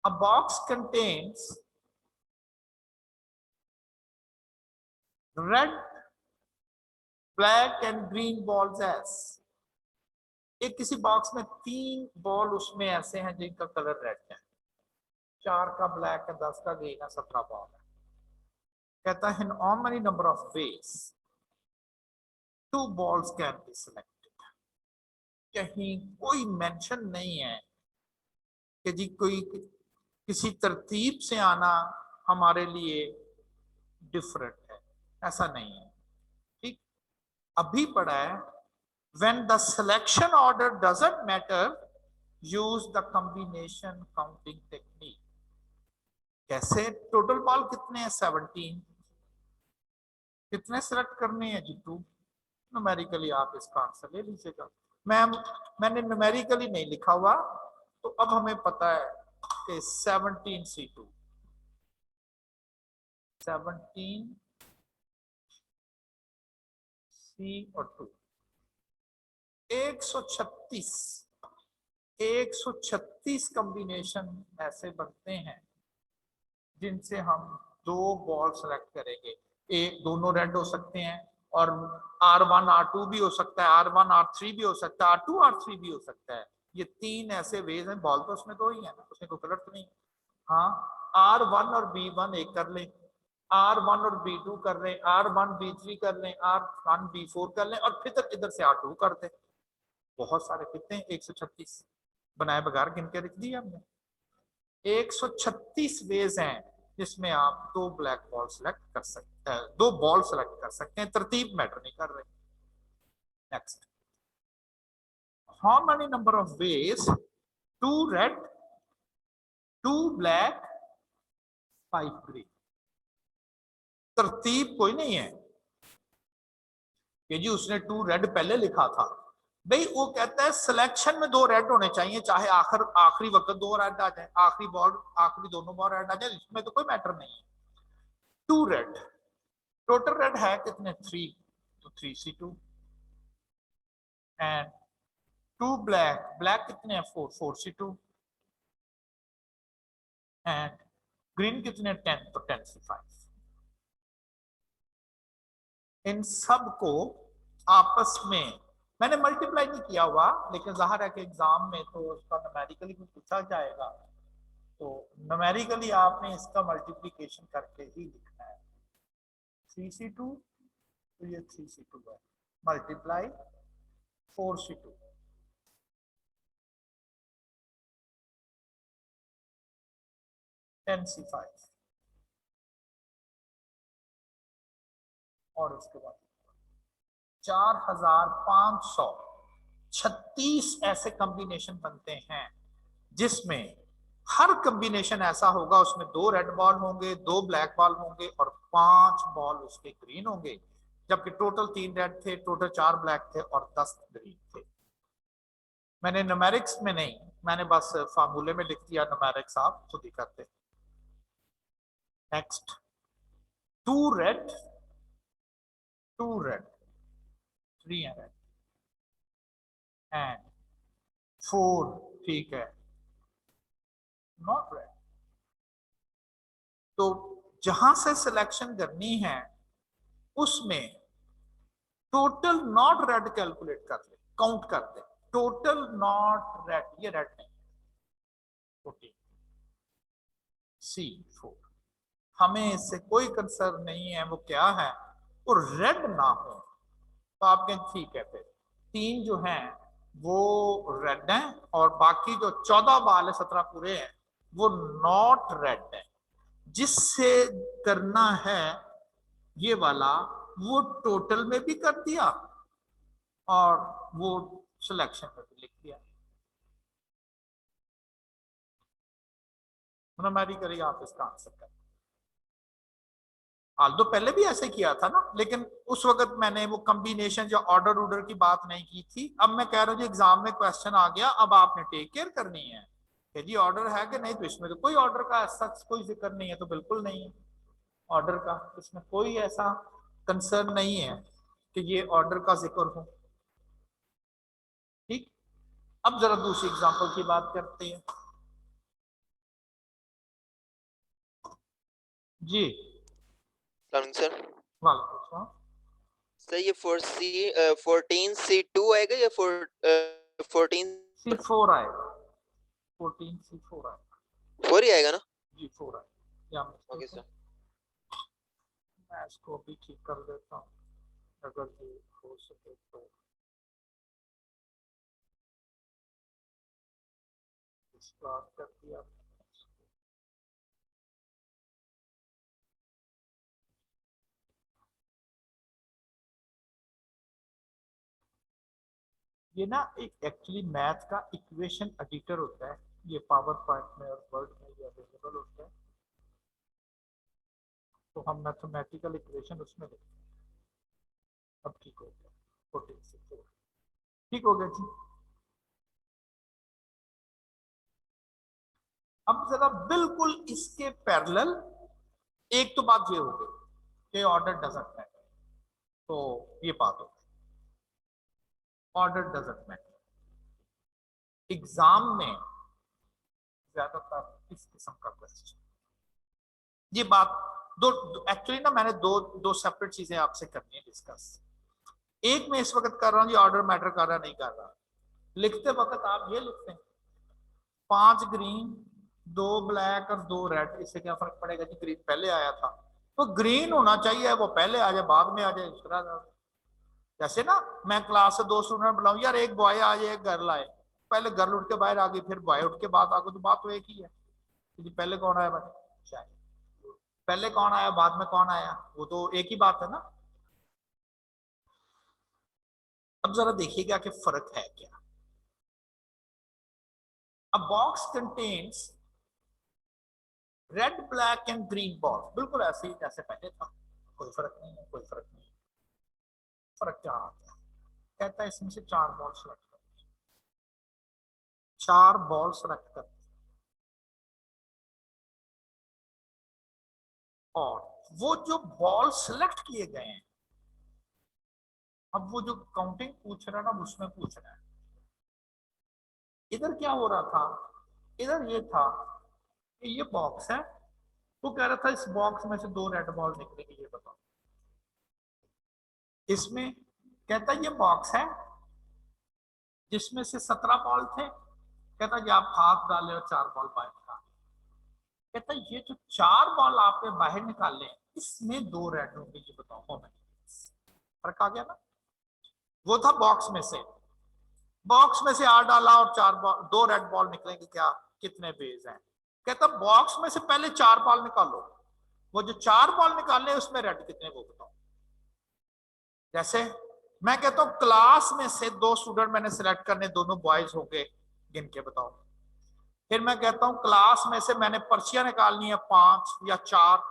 A box contains red, black and green balls as. एक किसी box में 3 ball उसमें ऐसे हैं जिनका कलर रेड है, 4 का ब्लैक है, 10 का ग्रीन है, 17 बॉल है। कहता है इन how many number of ways 2 balls can be selected। कहीं कोई मेंशन नहीं है कि जी कोई किसी तरतीब से आना हमारे लिए डिफरेंट है, ऐसा नहीं है। ठीक, अभी पढ़ा है when the selection order doesn't matter use the combination counting technique। कैसे? टोटल बॉल कितने हैं? 17। कितने सेलेक्ट करने हैं जी? 2। न्यूमेरिकली आप इसका आंसर ले लीजिएगा। मैंने न्यूमेरिकली नहीं लिखा हुआ, तो अब हमें पता है कि 17C2 17C और 2 136 कॉम्बिनेशन ऐसे बनते हैं जिनसे हम 2 बॉल सेलेक्ट करेंगे। एक दोनों रेड हो सकते हैं और R1 R2 भी हो सकता है, R1 R3 भी हो सकता है, R2 R3 भी हो सकता है। ये 3 ऐसे वेज हैं। बॉल तो उसमें 2 ही है ना, उसमें कोई कलर तो नहीं। हाँ, R1 और B1 एक कर लें, R1 और B2 कर लें, R1 B3 कर लें, R1 B4 कर लें और फिर इधर से R2 कर दें। बहुत सारे कितने? 136 बनाए बगैर गिन के लिख दिया हमने। 136 वेज हैं जिसमें आप 2 ब्लैक बॉल सेलेक्ट कर सकते हैं, 2 बॉल सेलेक्ट कर सकते हैं। तरतीब मैटर नहीं कर रहे। Next, how many number of veg 2 red 2 black 5 green. तरतीब कोई नहीं है कि जी उसने 2 रेड पहले लिखा था। भाई वो कहता है सिलेक्शन में 2 रेड होने चाहिए, चाहे आखिरी वक्त 2 रेड आ जाए, आखिरी दोनों बॉल रेड आ जाए, इसमें तो कोई मैटर नहीं है। 2 रेड, टोटल रेड है कितने? 3, तो 3C2 एंड 2 ब्लैक, ब्लैक कितने हैं? 4, 4C2 एंड ग्रीन कितने? 10, तो 10C5। इन सब को आपस में मैंने मल्टीप्लाई नहीं किया हुआ, लेकिन जाहिर है कि एग्जाम में तो उसका न्यूमेरिकली भी पूछा जाएगा, तो न्यूमेरिकली आपने इसका मल्टीप्लिकेशन करके ही लिखना है। 3C2, तो ये 3C2 है, मल्टीप्लाई 4C2 10C5 और उसके बाद 4536 ऐसे कॉम्बिनेशन बनते हैं जिसमें हर कॉम्बिनेशन ऐसा होगा उसमें 2 रेड बॉल होंगे, 2 ब्लैक बॉल होंगे और 5 बॉल उसके ग्रीन होंगे। जबकि टोटल 3 रेड थे, टोटल 4 ब्लैक थे और 10 ग्रीन थे। मैंने न्यूमेरिक्स में नहीं, मैंने बस फार्मूले में लिख दिया, न्यूमेरिक्स आप खुद ही करते। नेक्स्ट, 2 रेड 3 रेड एंड 4, ठीक है, नॉट रेड। तो जहां से सिलेक्शन करनी है उसमें टोटल नॉट रेड कैलकुलेट कर ले, काउंट कर दे। टोटल नॉट रेड, ये रेड नहीं, 14C4। हमें इससे कोई कंसर्न नहीं है वो क्या है, वो रेड ना हो। तो आप कहें ठीक है, फिर 3 जो हैं वो रेड हैं और बाकी जो 14 बाल है, 17 पूरे हैं, वो नॉट रेड है। जिससे करना है ये वाला वो टोटल में भी कर दिया और वो सिलेक्शन में भी लिख दिया। हमारी करिए आप इसका आंसर करें। हाल तो पहले भी ऐसे किया था ना, लेकिन उस वक्त मैंने वो कॉम्बिनेशन या ऑर्डर की बात नहीं की थी। अब मैं कह रहा हूँ जी एग्जाम में क्वेश्चन आ गया, अब आपने टेक केयर करनी है कि जी ऑर्डर है कि नहीं। तो इसमें तो कोई ऑर्डर का ऐसा कोई जिक्र नहीं है, तो बिल्कुल नहीं है ऑर्डर का, इसमें कोई ऐसा कंसर्न नहीं है कि ये ऑर्डर का जिक्र हो। ठीक, अब जरा दूसरी एग्जांपल की बात करते हैं। जी सर वालेकुम। सर ये 14C2 आएगा या 14 C4 आएगा, 14C4 आएगा। 4 ही आएगा ना? जी 4 आएगा, या ओके मिस्टेक है। सर। मैं इसको भी ठीक कर देता हूँ अगर ये हो सके तो। स्टार्ट कर दिया। ये ना एक एक्चुअली मैथ का इक्वेशन एडिटर होता है, ये पावर पॉइंट में और वर्ड में ये अवेलेबल होता है। तो हम मैथमेटिकल इक्वेशन उसमें लिखते हैं। अब ठीक हो गया, 14 से 4 ठीक हो गया जी। अब जरा बिल्कुल इसके पैरेलल एक तो बात ये हो गई कि ऑर्डर डजंट मैटर, तो ये बात हो गई, ऑर्डर डजंट मैटर। एग्जाम में ज्यादातर इस किस्म का क्वेश्चन, ये बात दो, एक्चुअली ना मैंने दो दो सेपरेट चीजें आपसे करनी है डिस्कस। एक मैं इस वक्त कर रहा हूँ ये ऑर्डर मैटर कर रहा नहीं कर रहा। लिखते वक्त आप ये लिखते हैं 5 ग्रीन 2 ब्लैक और 2 रेड, इससे क्या फर्क पड़ेगा जी, ग्रीन पहले आया था तो ग्रीन होना चाहिए, वो पहले आ जाए बाद में आ जाए दूसरा। जैसे ना मैं क्लास से 2 स्टूडेंट बुलाऊं, यार एक बॉय आ जाए एक गर्ल आए, पहले गर्ल उठ के बाहर आ गई फिर बॉय उठ के बाद आ गई, तो बात तो एक ही है कि पहले कौन आया भाई, पहले कौन आया बाद में कौन आया, वो तो एक ही बात है ना। अब जरा देखिएगा कि फर्क है क्या। अ box contains red black and green ball, बिल्कुल ऐसे ही जैसे पहले था, कोई फर्क नहीं है, कोई फर्क नहीं है। फर्क क्या आता है, कहता है इसमें से 4 बॉल सेलेक्ट कर, 4 बॉल सेलेक्ट कर, और वो जो बॉल सेलेक्ट किए गए हैं, अब वो जो काउंटिंग पूछ रहा है ना उसमें पूछ रहा है। इधर क्या हो रहा था, इधर ये था कि ये बॉक्स है, वो कह रहा था इस बॉक्स में से 2 रेड बॉल निकलेगी, ये बताओ। इसमें कहता ये बॉक्स है जिसमें से 17 बॉल थे, कहता ये आप हाथ डाले और 4 बॉल बाहर निकाले। कहता ये जो 4 बॉल आपने बाहर निकाले इसमें 2 रेड होंगे, ये बताओ हो। फर्क आ गया ना। वो था बॉक्स में से, बॉक्स में से 8 डाला और 4 बॉल 2 रेड बॉल निकलेंगे, क्या कितने बेज हैं। कहता बॉक्स में से पहले 4 बॉल निकालो, वो जो 4 बॉल निकाले उसमें रेड कितने वो बताओ। जैसे मैं कहता हूं क्लास में से 2 स्टूडेंट मैंने सिलेक्ट करने, दोनों बॉयज होंगे, गिन के बताओ। फिर मैं कहता हूं क्लास में से मैंने पर्चियां निकालनी है 5 या 4,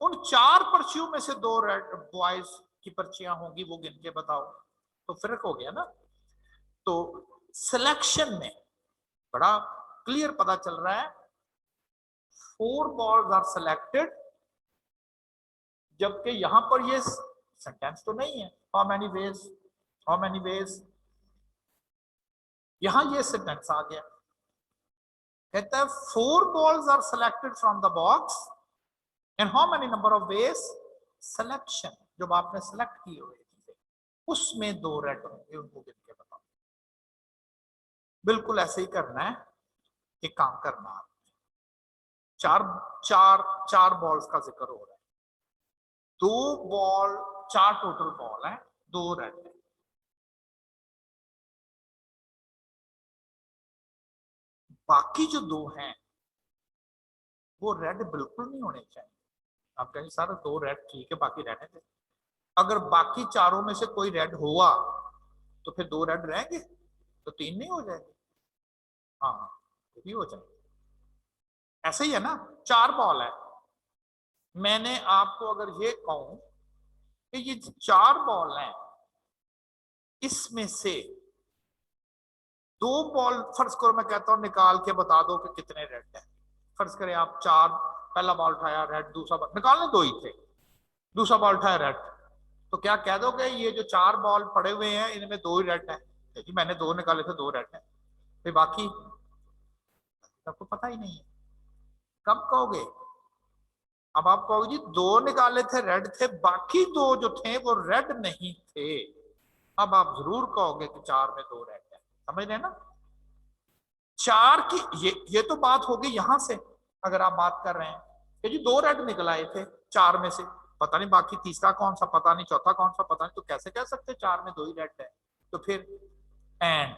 उन 4 पर्चियों में से 2 रेड बॉयज की पर्चियां होंगी, वो गिन के बताओ। तो फर्क हो गया ना। तो सिलेक्शन में बड़ा क्लियर पता चल रहा है, 4 बॉल्स आर सिलेक्टेड, जबकि यहां पर ये सेंटेंस तो नहीं है how many ways, how many ways, यहां ये सेंटेंस आ गया। कहता है 4 balls are selected from the box and how many number of ways, selection, जब आपने सेलेक्ट किए हुए चीजें उसमें 2 रेड होंगे, उनको गिन के बताओ। बिल्कुल ऐसे ही करना है, एक काम करना है, चार चार चार बॉल्स का जिक्र हो रहा है, 2 बॉल, 4 टोटल बॉल है, 2 रेड है। बाकी जो 2 हैं वो रेड बिल्कुल नहीं होने चाहिए। आप कहेंगे सर 2 रेड ठीक है बाकी रहने थे, अगर बाकी चारों में से कोई रेड हुआ तो फिर 2 रेड रहेंगे, तो 3 नहीं हो जाएंगे। हाँ ये भी हो जाएंगे, ऐसे ही है ना। 4 बॉल है, मैंने आपको अगर ये कहूं कि ये 4 बॉल हैं, इसमें से 2 बॉल फर्ज करो, मैं कहता हूं निकाल के बता दो कि कितने रेड है। फर्ज करें आप 4, पहला बॉल उठाया रेड, दूसरा बॉल निकालने 2 ही थे, दूसरा बॉल उठाया रेड, तो क्या कह दोगे ये जो 4 बॉल पड़े हुए हैं इनमें 2 ही रेड है, क्योंकि मैंने 2 निकाले थे 2 रेड है, फिर बाकी सबको पता ही नहीं है। कब कहोगे, अब आप कहोगे जी 2 निकाले थे रेड थे, बाकी 2 जो थे वो रेड नहीं थे। अब आप जरूर कहोगे कि 4 में 2 रेड है। समझ रहे हैं ना? 4 की ये तो बात होगी यहां से। अगर आप बात कर रहे हैं कि जी 2 रेड निकल आए थे 4 में से, पता नहीं बाकी तीसरा कौन सा, पता नहीं चौथा कौन सा, पता नहीं, तो कैसे कह सकते 4 में 2 ही रेड है? तो फिर एंड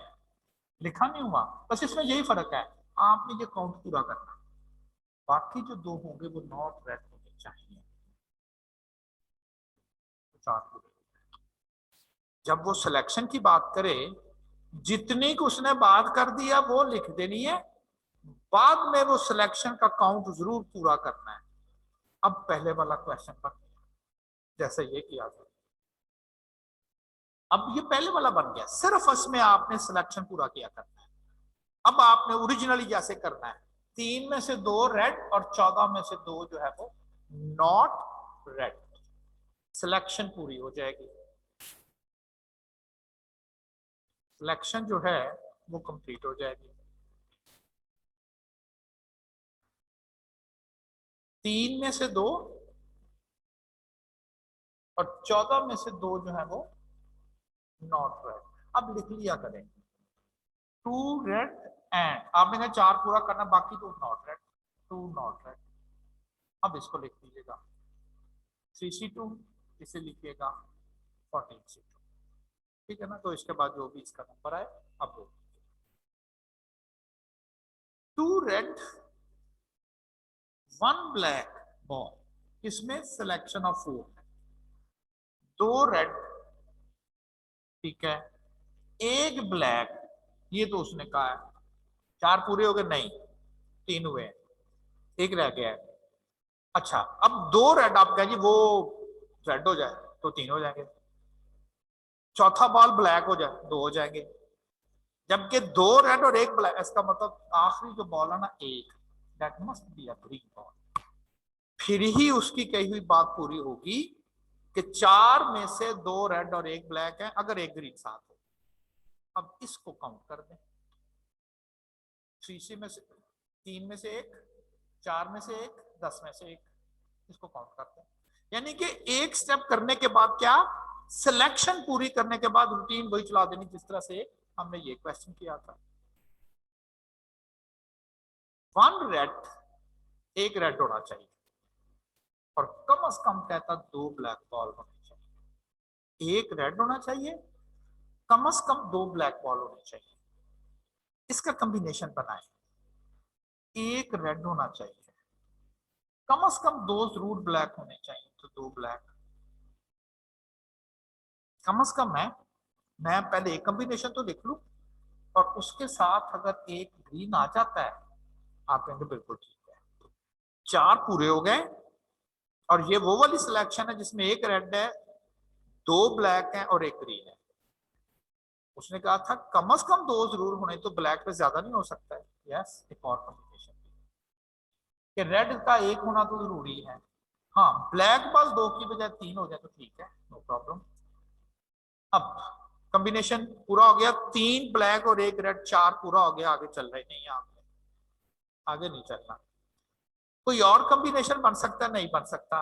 लिखा नहीं हुआ, बस इसमें यही फर्क है। आपने ये काउंट पूरा करना, बाकी जो 2 होंगे वो नॉट रेड होने चाहिए। तो 4 पूरे। जब वो सिलेक्शन की बात करे, जितनी को उसने बात कर दिया वो लिख देनी है, बाद में वो सिलेक्शन का काउंट जरूर पूरा करना है। अब पहले वाला क्वेश्चन बन गया जैसे ये किया था। अब ये पहले वाला बन गया, सिर्फ इसमें आपने सिलेक्शन पूरा किया करना है। अब आपने ओरिजिनली जैसे करना है, 3 में से 2 रेड और 14 में से 2 जो है वो नॉट रेड। सिलेक्शन पूरी हो जाएगी, सिलेक्शन जो है वो कंप्लीट हो जाएगी। 3 में से 2 और 14 में से 2 जो है वो नॉट रेड। अब लिख लिया करें 2 रेड एंड आपने कहा 4 पूरा करना, बाकी 2 नॉट रेड, 2 नॉट रेड। अब इसको लिख लीजिएगा 3C2, इसे लिखिएगा 14C2। ठीक है ना? तो इसके बाद जो भी इसका नंबर आए अब वो 2 रेड 1 ब्लैक बॉल, इसमें सिलेक्शन ऑफ 4 है। 2 रेड, ठीक है, 1 ब्लैक, ये तो उसने कहा है 4 पूरे हो गए, नहीं 3 हुए हैं, 1 रह गया है। अच्छा अब 2 रेड आप कहें जी वो रेड हो जाए तो 3 हो जाएंगे, चौथा बॉल ब्लैक हो जाए 2 हो जाएंगे, जबकि 2 रेड और 1 ब्लैक, इसका मतलब आखिरी जो बॉल है ना 1, that must be a green ball. फिर ही उसकी कही हुई बात पूरी होगी कि 4 में से 2 रेड और 1 ब्लैक है, अगर 1 ग्रीन साथ हो। अब इसको काउंट कर दें, 3 में से 3 में से 1, 4 में से 1, 10 में से 1, इसको काउंट करते हैं। यानी कि एक स्टेप करने के बाद क्या, सिलेक्शन पूरी करने के बाद रूटीन वही चला देनी जिस तरह से हमने ये क्वेश्चन किया था। 1 रेड, 1 रेड होना चाहिए और कम से कम कहता 2 ब्लैक बॉल होने चाहिए। 1 रेड होना चाहिए, कम से कम 2 ब्लैक बॉल होने चाहिए। इसका कॉम्बिनेशन बनाए, 1 रेड होना चाहिए, कम से कम 2 जरूर ब्लैक होने चाहिए, तो 2 ब्लैक कम से कम है। मैं पहले एक कॉम्बिनेशन तो लिख लूं और उसके साथ अगर 1 ग्रीन आ जाता है आप कहेंगे बिल्कुल ठीक है, 4 पूरे हो गए। और ये वो वाली सिलेक्शन है जिसमें 1 रेड है, 2 ब्लैक है और 1 ग्रीन है। उसने कहा था कम से कम 2 जरूर होने, तो ब्लैक पे ज्यादा नहीं हो सकता है। यस, एक और कॉम्बिनेशन कि रेड का 1 होना तो जरूरी है। हाँ, ब्लैक बॉल 2 की बजाय 3 हो जाए तो ठीक है, नो प्रॉब्लम। अब कॉम्बिनेशन पूरा हो गया, 3 ब्लैक और 1 रेड, 4 पूरा हो गया, आगे चल रहे नहीं, आगे नहीं चलना। कोई और कॉम्बिनेशन बन सकता है? नहीं बन सकता।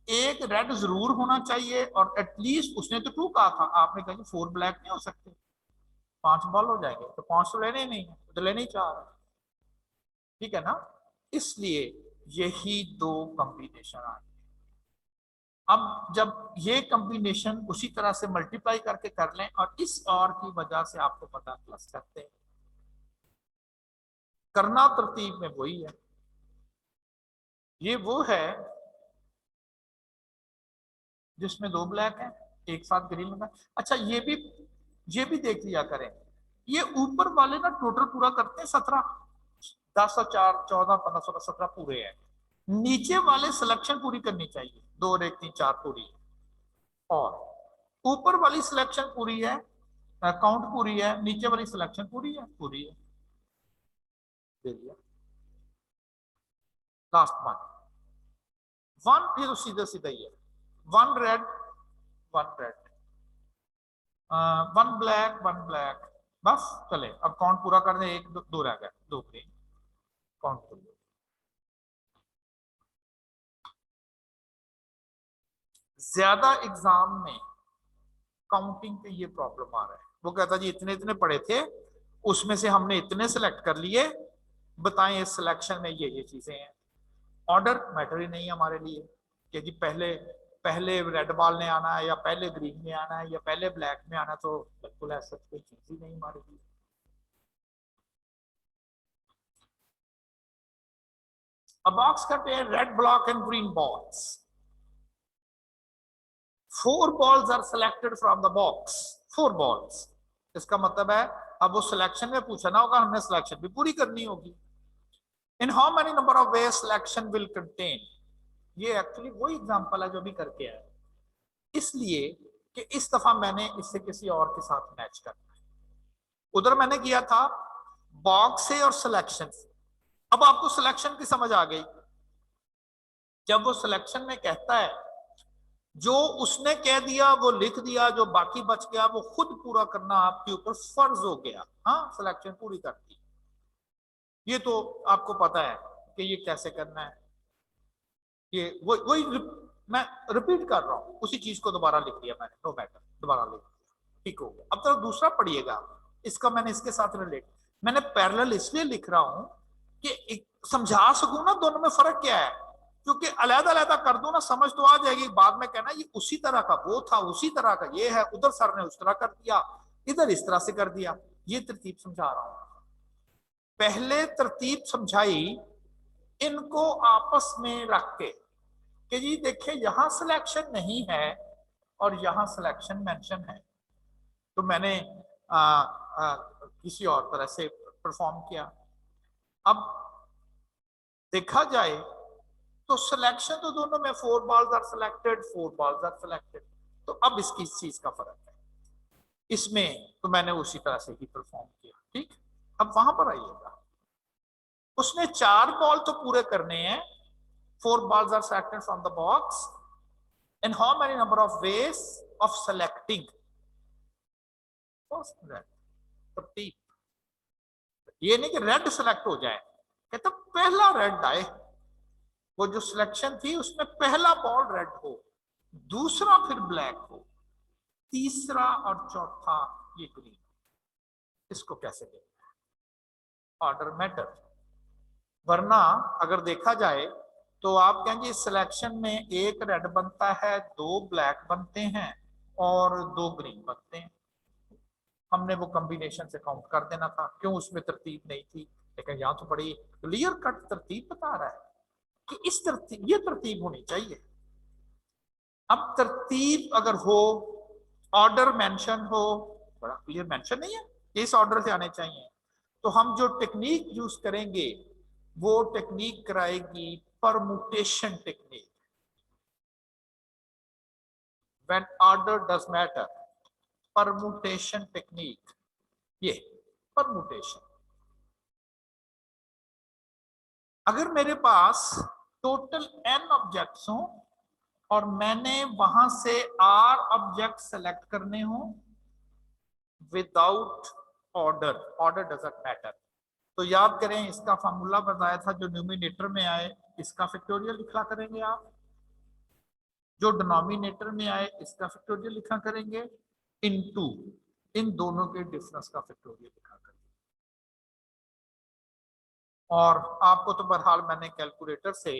1 रेड जरूर होना चाहिए और एटलीस्ट उसने तो 2 कहा था, आपने कहा 4 ब्लैक नहीं हो सकते, 5 बॉल हो जाएंगे, तो 5 तो लेने ही नहीं है, तो लेने ही 4। ठीक है ना? इसलिए यही 2 कॉम्बिनेशन आ गए। अब जब ये कॉम्बिनेशन उसी तरह से मल्टीप्लाई करके कर लें और इस और की वजह से आपको पता प्लस करते हैं, करना तरतीब में वही है। ये वो है जिसमें 2 ब्लैक हैं, एक साथ ग्रीन लगा। अच्छा ये भी देख लिया करें, ये ऊपर वाले ना टोटल पूरा करते हैं 17, 10 और 4 14 15 16 17 पूरे हैं। नीचे वाले सिलेक्शन पूरी करनी चाहिए, 2 और 1 3 4 पूरी है, और ऊपर वाली सिलेक्शन पूरी है, काउंट पूरी है, नीचे वाली सिलेक्शन पूरी है, पूरी है। दे दिया लास्ट वन, ये तो सीधा सीधा ही है। 1 रेड 1 रेड, 1 ब्लैक 1 ब्लैक, बस चले। अब काउंट पूरा कर दे, 1 2 रह गए, 2 ग्रीन, काउंट पूरी। ज्यादा एग्जाम में काउंटिंग पे ये प्रॉब्लम आ रहा है। वो कहता जी इतने इतने पढ़े थे, उसमें से हमने इतने सेलेक्ट कर लिए, बताएं इस सिलेक्शन में ये चीजें हैं। ऑर्डर मैटर ही नहीं है हमारे लिए कि जी पहले पहले रेड बॉल ने आना है या पहले ग्रीन में आना है या पहले ब्लैक में आना, तो बिल्कुल ऐसा कोई चीज ही नहीं हमारे लिए। A box contains red block and green balls. 4 balls are selected from the box. 4 balls. इसका मतलब है अब वो सिलेक्शन में पूछा ना होगा, हमने सिलेक्शन भी पूरी करनी होगी। In how many number of ways selection will contain? ये एक्चुअली वही एग्जांपल है जो भी करके आया, इसलिए कि इस दफा मैंने इससे किसी और के साथ मैच करना है। उधर मैंने किया था बॉक्स से और सिलेक्शन से। अब आपको सिलेक्शन की समझ आ गई। जब वो सिलेक्शन में कहता है जो उसने कह दिया वो लिख दिया, जो बाकी बच गया वो खुद पूरा करना आपके ऊपर फर्ज हो गया। हाँ, सिलेक्शन पूरी करती, ये तो आपको पता है कि ये कैसे करना है। ये वही मैं रिपीट कर रहा हूं, उसी चीज को दोबारा लिख दिया मैंने, नो मैटर, दोबारा लिख दिया, ठीक हो गया। अब तो दूसरा पढ़िएगा, इसका मैंने इसके साथ रिलेट, मैंने पैरेलल इसलिए लिख रहा हूं कि समझा सकूं ना दोनों में फर्क क्या है, क्योंकि अलग-अलग कर दो ना समझ तो आ जाएगी, बाद में कहना ये उसी तरह का वो था, उसी तरह का ये है, उधर सर ने उस तरह कर दिया, इधर इस तरह से कर दिया। ये तरतीब समझा रहा हूं। पहले तरतीब समझाई इनको आपस में रख के कि जी देखिए यहां सिलेक्शन नहीं है और यहां सिलेक्शन मेंशन है, तो मैंने किसी और तरह से परफॉर्म किया। अब देखा जाए तो सिलेक्शन तो दोनों में 4 balls are selected, 4 balls are selected, तो अब इसकी इस चीज का फर्क है। इसमें तो मैंने उसी तरह से ही परफॉर्म किया, ठीक। अब वहां पर आइएगा, उसने 4 बॉल तो पूरे करने हैं, 4 balls are selected from the box. And how many number of ways of selecting? First red, तरतीब। ये नहीं कि रेड सिलेक्ट हो जाए, कहता पहला रेड आए, वो जो सिलेक्शन थी उसमें पहला बॉल रेड हो, दूसरा फिर ब्लैक हो, तीसरा और चौथा ये ग्रीन। इसको कैसे देखना है? Order matter. वरना अगर देखा जाए तो आप कहेंगे सिलेक्शन में एक रेड बनता है, 2 ब्लैक बनते हैं और 2 ग्रीन बनते हैं। हमने वो कॉम्बिनेशन से काउंट कर देना था, क्यों उसमें तरतीब नहीं थी, लेकिन यहाँ तो बड़ी क्लियर कट तरतीब बता रहा है कि इस तरतीब, ये तरतीब होनी चाहिए। अब तरतीब अगर हो, ऑर्डर मेंशन हो, बड़ा क्लियर मेंशन नहीं है इस ऑर्डर से आने चाहिए, तो हम जो टेक्निक यूज करेंगे वो टेक्निक कराएगी permutation technique. When order does matter, permutation technique, ये परमुटेशन। अगर मेरे पास टोटल n ऑब्जेक्ट्स हो और मैंने वहां से r ऑब्जेक्ट सेलेक्ट करने हो without order, order doesn't matter, तो याद करें इसका फॉर्मूला बताया था, जो न्यूमिनेटर में आए इसका फैक्टोरियल लिखा करेंगे आप, जो डिनोमिनेटर में आए इसका फैक्टोरियल लिखा करेंगे, इनटू इन दोनों के डिफरेंस का फैक्टोरियल लिखा करेंगे। और आपको तो बहरहाल मैंने कैलकुलेटर से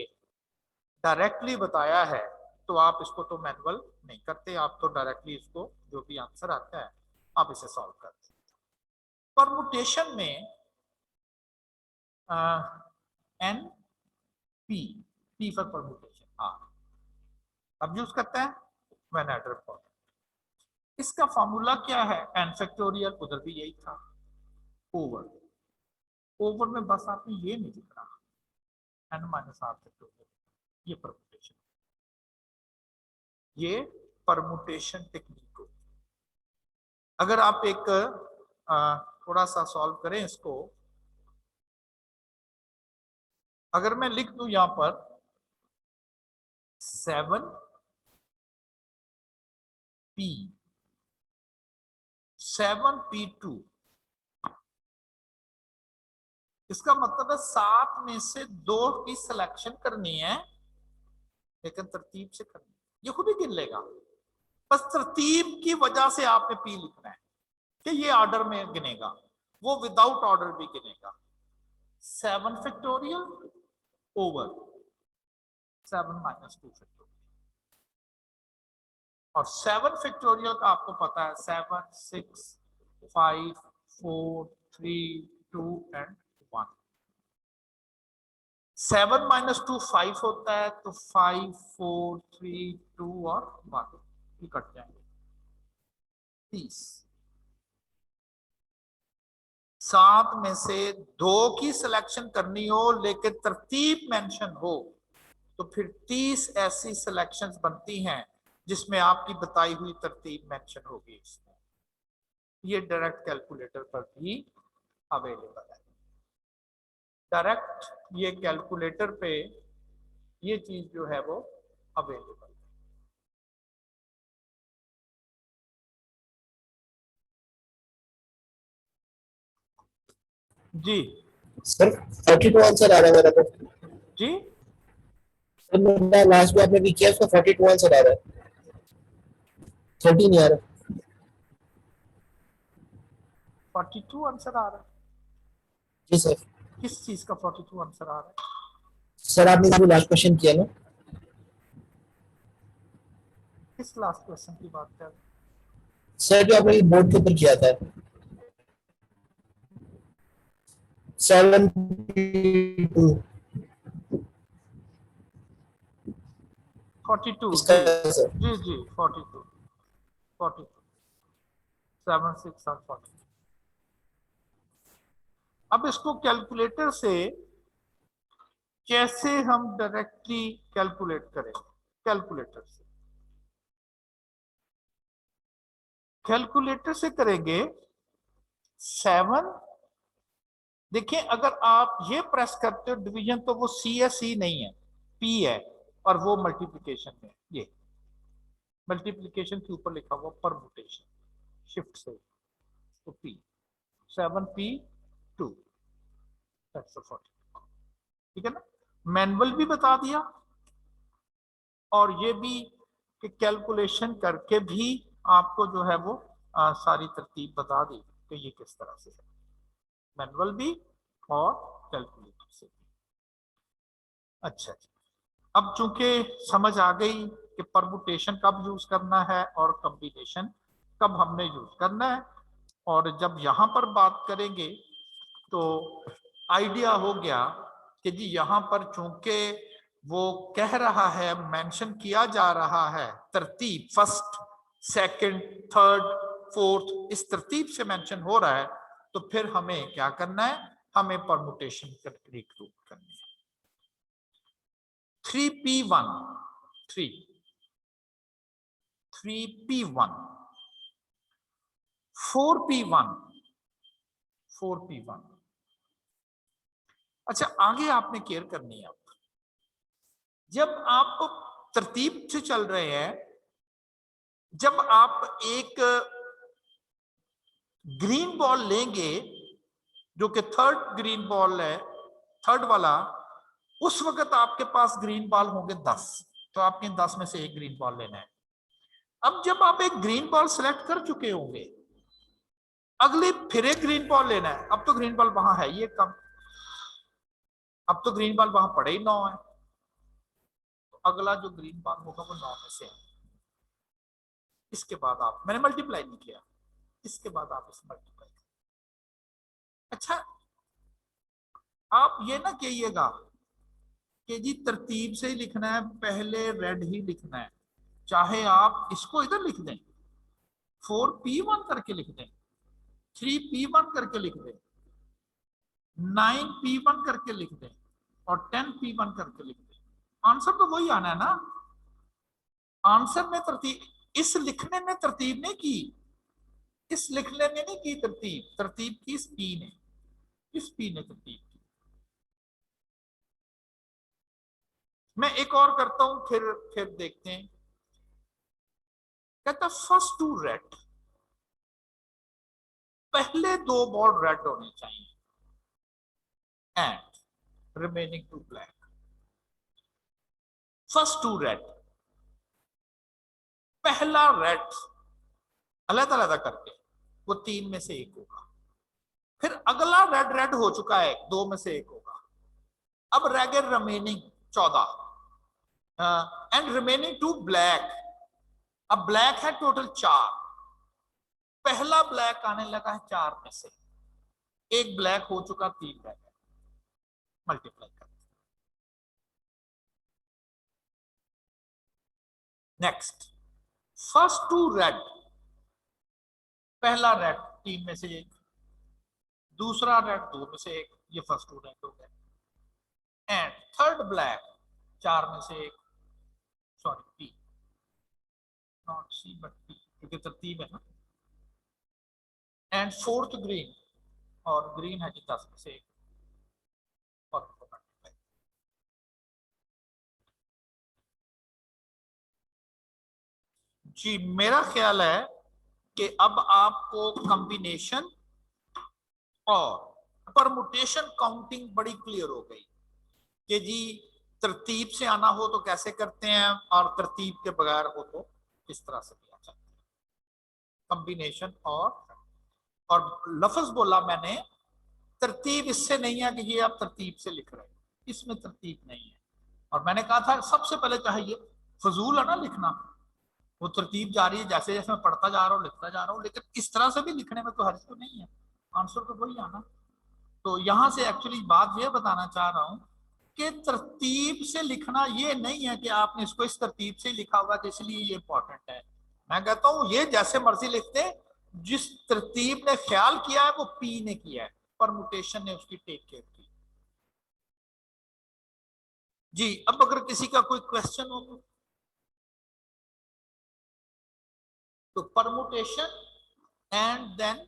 डायरेक्टली बताया है, तो आप इसको तो मैनुअल नहीं करते, आप तो डायरेक्टली इसको जो भी आंसर आता है आप इसे सॉल्व करते हैं। परमुटेशन में N P, P for permutation, अब यूज करता है व्हेन एडर फॉर। इसका फॉर्मूला क्या है, एन फैक्टोरियल, उधर भी यही था, ओवर, ओवर में बस आपने ये नहीं लिखना, एन माइनस आर फैक्टोरियल, ये परमुटेशन, ये परमुटेशन टेक्निक हो। अगर आप एक थोड़ा सा सॉल्व करें इसको, अगर मैं लिख दूं यहां पर 7p2, इसका मतलब है 7 में से 2 की सिलेक्शन करनी है, लेकिन तरतीब से करनी है। ये खुद ही गिन लेगा। बस तरतीब की वजह से आपने पी लिखना है कि ये ऑर्डर में गिनेगा, वो विदाउट ऑर्डर भी गिनेगा। 7 फैक्टोरियल ओवर 7 माइनस 2 फैक्टोरियल, और 7 फैक्टोरियल का आपको पता है 7 6 5 4 3 2 एंड 1। 7 माइनस 2 5 होता है, तो 5 4 3 2 और 1 ये कट जाएंगे 30। 7 में से 2 की सिलेक्शन करनी हो लेकिन तरतीब मेंशन हो, तो फिर 30 ऐसी सिलेक्शंस बनती हैं जिसमें आपकी बताई हुई तरतीब मेंशन होगी इसमें। ये डायरेक्ट कैलकुलेटर पर भी अवेलेबल है। डायरेक्ट ये कैलकुलेटर पे ये चीज जो है वो अवेलेबल है। जी सर 42 आंसर आ रहा है मेरा तो। जी सर मेरा लास्ट में आपने भी किया उसका 42 आंसर आ रहा है, 30 नहीं आ रहा। 42 आंसर आ रहा है। जी सर। किस चीज का 42 आंसर आ रहा है? सर आपने जो लास्ट क्वेश्चन किया ना, किस लास्ट क्वेश्चन की बात कर रहे हैं? सर जो आपने बोर्ड के ऊपर किया था 72 42 इसका जी सर। जी जी 42 42 7 6 और 42। अब इसको कैलकुलेटर से कैसे हम डायरेक्टली कैलकुलेट करें? कैलकुलेटर से करेंगे 7। देखिए अगर आप ये प्रेस करते हो डिवीजन, तो वो सी है, सी नहीं है, पी है, और वो मल्टीप्लिकेशन में, ये मल्टीप्लिकेशन के ऊपर लिखा हुआ परमुटेशन शिफ्ट से, तो पी 7p2 ठीक है ना। मैनुअल भी बता दिया और ये भी कि कैलकुलेशन करके भी आपको जो है वो सारी तरतीब बता दी कि ये किस तरह से है, मैनुअल भी और कैलकुलेटर से भी। अच्छा, अब चूंकि समझ आ गई कि परमुटेशन कब यूज करना है और कॉम्बिनेशन कब हमने यूज करना है, और जब यहां पर बात करेंगे तो आइडिया हो गया कि जी यहां पर चूंकि वो कह रहा है, मेंशन किया जा रहा है तरतीब, फर्स्ट सेकंड थर्ड फोर्थ, इस तरतीब से मेंशन हो रहा है, तो फिर हमें क्या करना है, हमें परमुटेशन रिक्रूट करनी है। 3p1 3p1 4p1 अच्छा, आगे आपने केयर करनी है। जब आप तरतीब से चल रहे हैं, जब आप एक ग्रीन बॉल लेंगे जो कि थर्ड ग्रीन बॉल है, थर्ड वाला, उस वक्त आपके पास ग्रीन बॉल होंगे 10, तो आपने 10 में से एक ग्रीन बॉल लेना है। अब जब आप एक ग्रीन बॉल सिलेक्ट कर चुके होंगे, अगले फिर एक ग्रीन बॉल लेना है। अब तो ग्रीन बॉल वहां है ही एक कम, अब तो ग्रीन बॉल वहां पड़े ही 9 है, तो अगला जो ग्रीन बॉल होगा वो 9 में से है। इसके बाद आप, मैंने मल्टीप्लाई नहीं किया, इसके बाद आप इसे मल्टीप्लाई करें। अच्छा, आप ये ना कहिएगा कि जी तरतीब से ही लिखना है, पहले रेड ही लिखना है, चाहे आप इसको इधर लिख दें, 4p1 करके लिख दें, 3p1 करके लिख दें, 9p1 करके लिख दें, और 10p1 करके लिख दें, आंसर तो वही आना है ना। आंसर में तरतीब, इस लिखने में तरतीब नहीं की, इस लिखने में नहीं की तरतीब, तरतीब की इस पी ने, इस पी ने तरतीब की। मैं एक और करता हूं, फिर देखते हैं। कहता फर्स्ट टू रेड, पहले 2 बॉल रेड होने चाहिए, and remaining 2 black. First 2 red, पहला रेड अलग अलग करके वो 3 में से एक होगा। फिर अगला रेड रेड हो चुका है, 2 में से एक होगा। अब रह गए रिमेनिंग 14 एंड रिमेनिंग 2 ब्लैक। अब ब्लैक है टोटल 4। पहला ब्लैक आने लगा है 4 में से, एक ब्लैक हो चुका, 3 रह गए, मल्टीप्लाई कर। नेक्स्ट फर्स्ट 2 रेड, पहला रेड 3 में से एक, दूसरा रेड 2 में से एक, ये फर्स्ट 2 रेड हो गए। एंड थर्ड ब्लैक 4 में से एक, sorry P, not C but P क्योंकि तरतीब है ना। एंड फोर्थ ग्रीन, और ग्रीन है जी 10 में से एक, और जी मेरा ख्याल है कि अब आपको कॉम्बिनेशन और परमुटेशन काउंटिंग बड़ी क्लियर हो गई कि जी तरतीब से आना हो तो कैसे करते हैं और तरतीब के बगैर हो तो किस तरह से किया जाता है। कॉम्बिनेशन और लफ्ज बोला मैंने, तरतीब इससे नहीं है कि ये आप तरतीब से लिख रहे हैं, इसमें तरतीब नहीं है। और मैंने कहा था सबसे पहले चाहिए फजूल है ना लिखना, वो तरतीब जारी है, जैसे जैसे मैं पढ़ता जा रहा हूँ लिखता जा रहा हूँ, लेकिन इस तरह से भी लिखने में कोई हर्ज तो नहीं है, आंसर तो वही आना। तो यहां से एक्चुअली बात ये बताना चाह रहा हूं कि तरतीब से लिखना ये नहीं है कि आपने इसको इस तरतीब से लिखा हुआ तो इसलिए ये इंपॉर्टेंट है। मैं कहता हूं ये जैसे मर्जी लिखते, जिस तरतीब ने ख्याल किया है वो पी ने किया है, परमुटेशन ने उसकी टेक केयर की। जी अब अगर किसी का कोई क्वेश्चन हो तो परमुटेशन एंड देन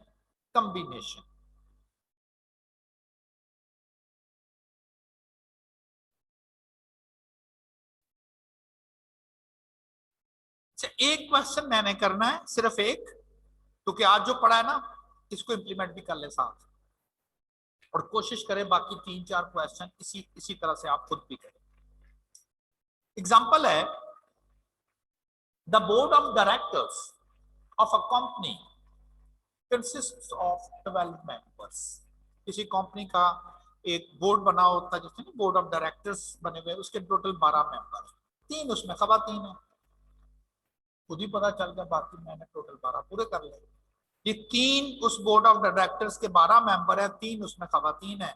कॉम्बिनेशन। एक क्वेश्चन मैंने करना है, सिर्फ एक, क्योंकि आज जो पढ़ा है ना इसको इंप्लीमेंट भी कर ले साथ, और कोशिश करें बाकी 3-4 क्वेश्चन इसी तरह से आप खुद भी करें। एग्जांपल है, the board of directors of a company consists of 12 members. किसी कंपनी का एक बोर्ड बना होता है, जिसमें बोर्ड ऑफ डायरेक्टर्स बने हुए, उसके टोटल 12 मेंबर, 3 उसमें खवातीन है, खुद ही पता चल गया, बाकी मैंने टोटल 12 पूरे कर लिए। ये 3 उस बोर्ड ऑफ डायरेक्टर्स के 12 मेंबर है, 3 उसमें खवातीन है,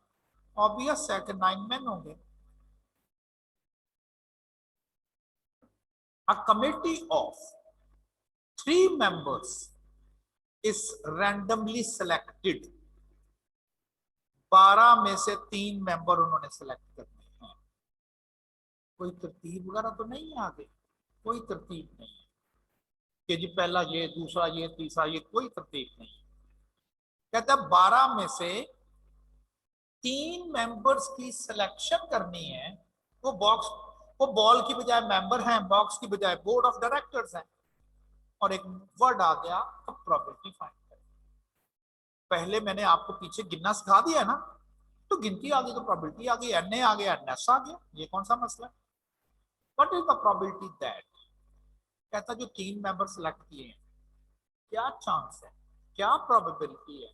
ऑब्वियस है कि 9 मेन होंगे। A committee of 3 members is randomly selected। 12 में से 3 मेंबर उन्होंने सेलेक्ट करने हैं। कोई तरतीब वगैरह तो नहीं है आगे, कोई तरतीब नहीं है कि जी पहला ये, दूसरा ये, तीसरा ये, कोई तरतीब नहीं है। कहता है 12 में से 3 मेंबर्स की सिलेक्शन करनी है। वो बॉल की बजाय मेंबर हैं, बॉक्स की बजाय बोर्ड ऑफ डायरेक्टर्स हैं, और एक वर्ड आ गया, अब प्रोबेबिलिटी फाइंड करें। पहले मैंने आपको पीछे गिनना सिखा दिया है ना, तो गिनती आ गई तो प्रोबेबिलिटी आ गई, एन आ गया, एन आ गया, ये कौन सा मसला है। What is the probability that, कहता जो 3 मेंबर सिलेक्ट किए हैं, क्या चांस है, क्या प्रोबेबिलिटी है,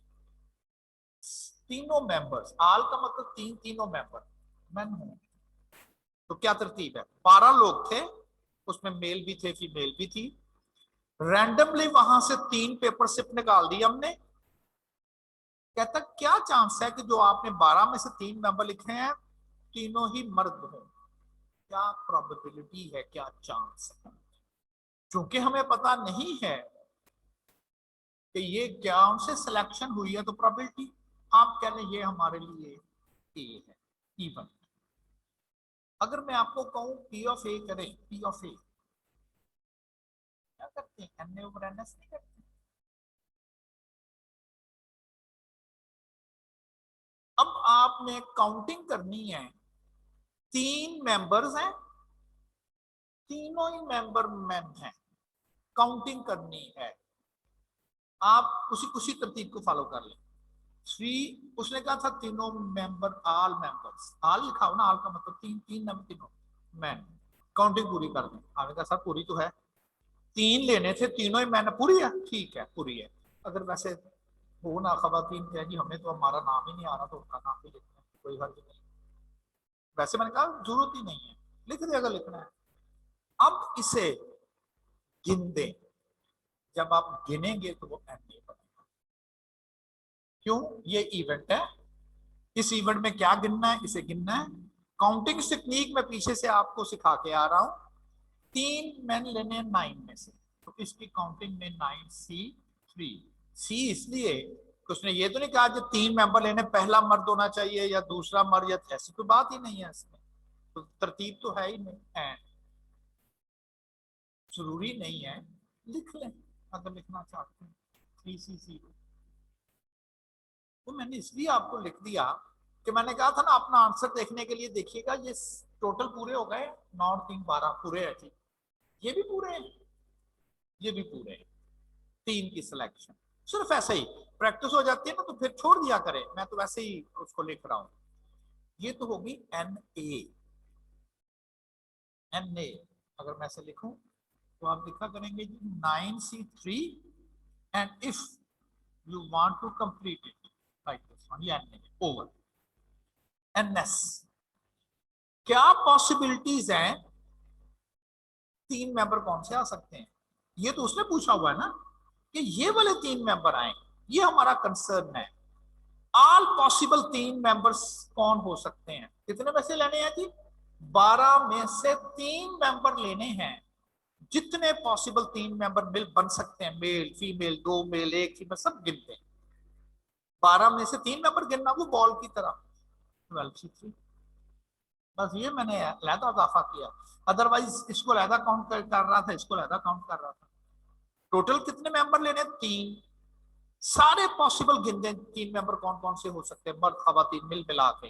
तीनों मेंबर्स, आल का मतलब तीनों मेंबर मैन होंगे। तो क्या तरतीब है, 12 लोग थे, उसमें मेल भी थे फीमेल भी थी, रैंडमली वहां से 3 पेपर सिप निकाल दी हमने। कहता क्या चांस है कि जो आपने 12 में से 3 मेंबर लिखे हैं तीनों ही मर्द हो, क्या प्रोबेबिलिटी है, क्या चांस है। क्योंकि हमें पता नहीं है कि ये क्या उनसे सिलेक्शन हुई है, तो प्रोबेबिलिटी आप कह लें ये हमारे लिए ए है, इवन। अगर मैं आपको कहूं पी ऑफ ए करें, पी ऑफ ए क्या करते हैं, N A over N S नहीं करते। अब आपने काउंटिंग करनी है, 3 मेंबर्स हैं, तीनों ही मेंबर मैन हैं, काउंटिंग करनी है। आप उसी तरतीब को फॉलो कर लें। 3 उसने कहा था तीनों मेंबर, ऑल मेंबर्स, ऑल लिखा हो ना, ऑल का मतलब 3 मेंबर, तीनों मैन, काउंटिंग पूरी कर दें। आपने कहा सर पूरी तो है, 3 लेने थे, तीनों ही मैंने पूरी है, ठीक है पूरी है। अगर वैसे हो ना खवातीन क्या जी, हमें तो हमारा नाम ही नहीं आ रहा तो उनका नाम भी लिखना है, कोई हर्ज नहीं। वैसे मैंने कहा जरूरत ही नहीं है, लिख दे अगर लिखना है। अब इसे गिन दें, जब आप गिनेंगे तो वो एन ए बनेगा। क्यों? ये इवेंट है, इस इवेंट में क्या गिनना है, इसे गिनना है। काउंटिंग टेक्निक में पीछे से आपको सिखा के आ रहा हूं। 3 मैन लेने 9 में से, तो इसकी काउंटिंग में 9C3। सी इसलिए कि उसने ये तो नहीं कहा कि 3 मेंबर लेने, पहला मर्द होना चाहिए या दूसरा मर्द, या ऐसी कोई बात ही नहीं है इसमें, तो तरतीब तो है ही नहीं है। जरूरी नहीं है, लिख लें अगर लिखना चाहते हैं 3C0। तो मैंने इसलिए आपको लिख दिया कि मैंने कहा था ना, अपना आंसर देखने के लिए देखिएगा, ये टोटल पूरे हो गए, 9 3 12 पूरे है जी, ये भी पूरे हैं, ये भी पूरे हैं। 3 की सिलेक्शन सिर्फ ऐसे ही प्रैक्टिस हो जाती है ना, तो फिर छोड़ दिया करें, मैं तो वैसे ही उसको लिख रहा हूं। ये तो होगी एन ए। एन ए अगर मैं ऐसे लिखूं तो आप लिखा करेंगे जी 9C3, and if you want to complete it like this one, ये N A over N S. क्या पॉसिबिलिटीज हैं, 3 मेंबर कौन से आ सकते हैं, ये तो उसने पूछा हुआ है ना कि ये वाले 3 मेंबर आए, ये हमारा कंसर्न है। ऑल पॉसिबल 3 मेंबर्स कौन हो सकते हैं, कितने पैसे लेने हैं जी, 12 में से 3 मेंबर लेने हैं। जितने पॉसिबल 3 मेंबर मिल बन सकते हैं, मेल फीमेल, 2 मेल 1 फीमेल, सब गिनते हैं। 12 में से 3 मेंबर गिनना, वो बॉल की तरह 12C3। बस ये मैंने अलहदा इजाफा किया, अदरवाइज इसको अलहदा काउंट कर रहा था, इसको अलहदा काउंट कर रहा था। टोटल कितने मेंबर लेने, 3। सारे पॉसिबल गिन दें 3 मेंबर कौन कौन से हो सकते हैं, मर्द खवातीन मिल मिला के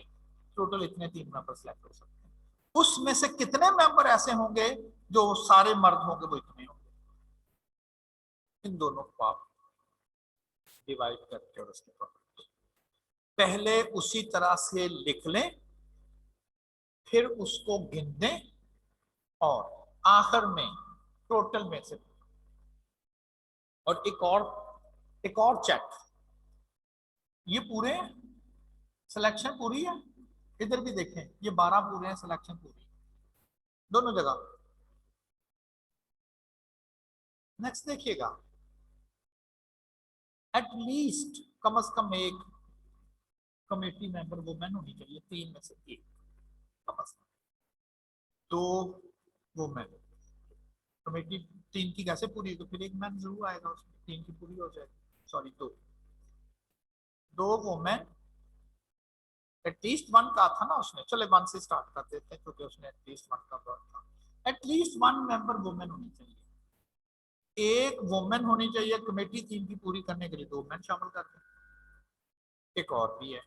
टोटल इतने 3 मेंबर सिलेक्ट हो सकते हैं। उसमें से कितने मेंबर ऐसे होंगे जो सारे मर्द होंगे, वो इतने होंगे। इन दोनों को आप डिवाइड करके और उसके पहले उसी तरह से लिख लें, फिर उसको गिन दें, और आखिर में टोटल में से। और एक और चेक, ये पूरे सिलेक्शन पूरी है, इधर भी देखें ये 12 पूरे हैं, सिलेक्शन पूरी है दोनों जगह। नेक्स्ट देखिएगा, एटलीस्ट कम से कम एक कमेटी मेंबर वुमेन होनी चाहिए, 3 में से 1 कम से कम। 2 वुमेन, कमेटी 3 की कैसे पूरी होगी, फिर एक मैन जरूर आएगा उसमें, 3 की पूरी हो जाएगी। सॉरी, 2 वुमेन, एटलीस्ट 1 का था ना उसने, चले 1 से स्टार्ट कर देते हैं क्योंकि उसने एटलीस्ट 1 का वर्ड था। एटलीस्ट 1 मेंबर वुमेन होनी चाहिए, एक वुमेन होनी चाहिए कमेटी 3 की पूरी करने के लिए, 2 मैन शामिल कर दें। एक और भी है,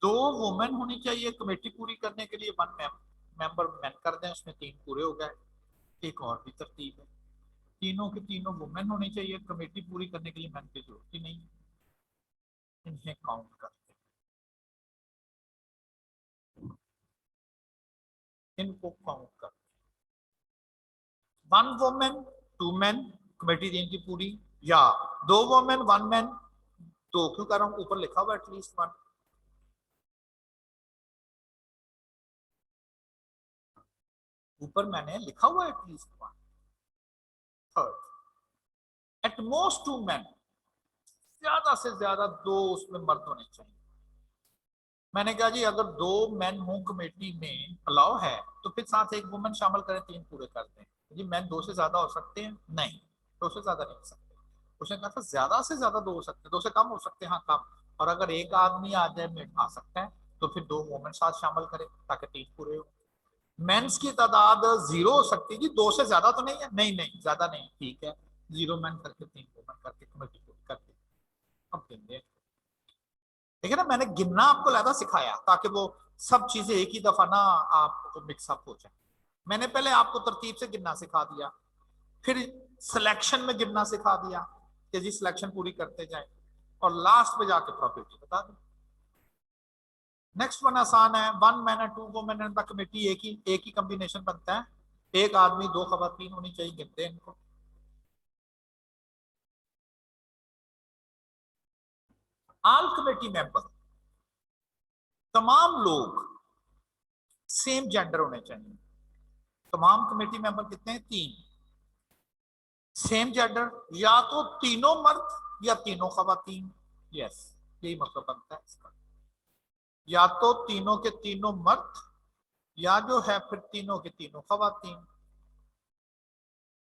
2 वुमेन होनी चाहिए कमेटी पूरी करने के लिए, 1 मेंबर मैन कर दें, उसमें 3 पूरे हो गए। एक और भी तरतीब है, तीनों के तीनों वुमेन होनी चाहिए कमेटी पूरी करने के लिए, मैन की जरूरत ही नहीं। इन्हें काउंट करते हैं, इनको काउंट करते हैं। 1 वुमेन 2 मैन कमेटी 3 की पूरी, या 2 वुमेन 1 मैन, 2 क्यों कर रहा हूं, ऊपर लिखा हुआ एटलीस्ट 1, ऊपर मैंने लिखा हुआ at least 1। Third, at most 2 man, ज्यादा से ज्यादा 2 उसमें मर्द होने चाहिए। मैंने कहा जी अगर 2 मैन हो कमेटी में अलाउ है, तो फिर साथ एक वुमेन शामिल करें, 3 पूरे करते हैं जी। मैन 2 से ज्यादा हो सकते हैं, नहीं 2 से ज्यादा नहीं हो सकते। उसने कहा था ज्यादा से ज्यादा 2 हो सकते हैं, 2 से कम हो सकते हैं, हाँ कम। और अगर एक आदमी आ जाए मेड आ सकता है, तो फिर 2 वुमेन साथ शामिल करें ताकि 3 पूरे हो। मेंस की तादाद 0 हो सकती है जी, 2 से ज्यादा तो नहीं है, नहीं नहीं ज्यादा नहीं, ठीक है 0 मैन करके 3 वुमेन करके कमेटी पूरी करके। अब गिनते देखिए ना, मैंने गिनना आपको ज्यादा सिखाया ताकि वो सब चीजें एक ही दफा ना आपको मिक्सअप हो जाए। मैंने पहले आपको तरतीब से गिनना सिखा दिया, फिर सिलेक्शन में गिनना सिखा दिया कि जी सिलेक्शन पूरी करते जाए, और लास्ट में जाके प्रॉपर्टी बता दी। नेक्स्ट वन आसान है, 1 man and 2 women and the committee, एक ही कॉम्बिनेशन बनता है। एक आदमी, दो खवातीन होनी चाहिए, गिनते हैं इनको। ऑल कमेटी मेंबर, तमाम लोग सेम जेंडर होने चाहिए। तमाम कमेटी मेंबर कितने हैं? 3। सेम जेंडर, या तो तीनों मर्द या तीनों खवातीन। यस, यही मतलब बनता है इसका। या तो तीनों के तीनों मर्द, या जो है फिर तीनों के तीनों खवातीन।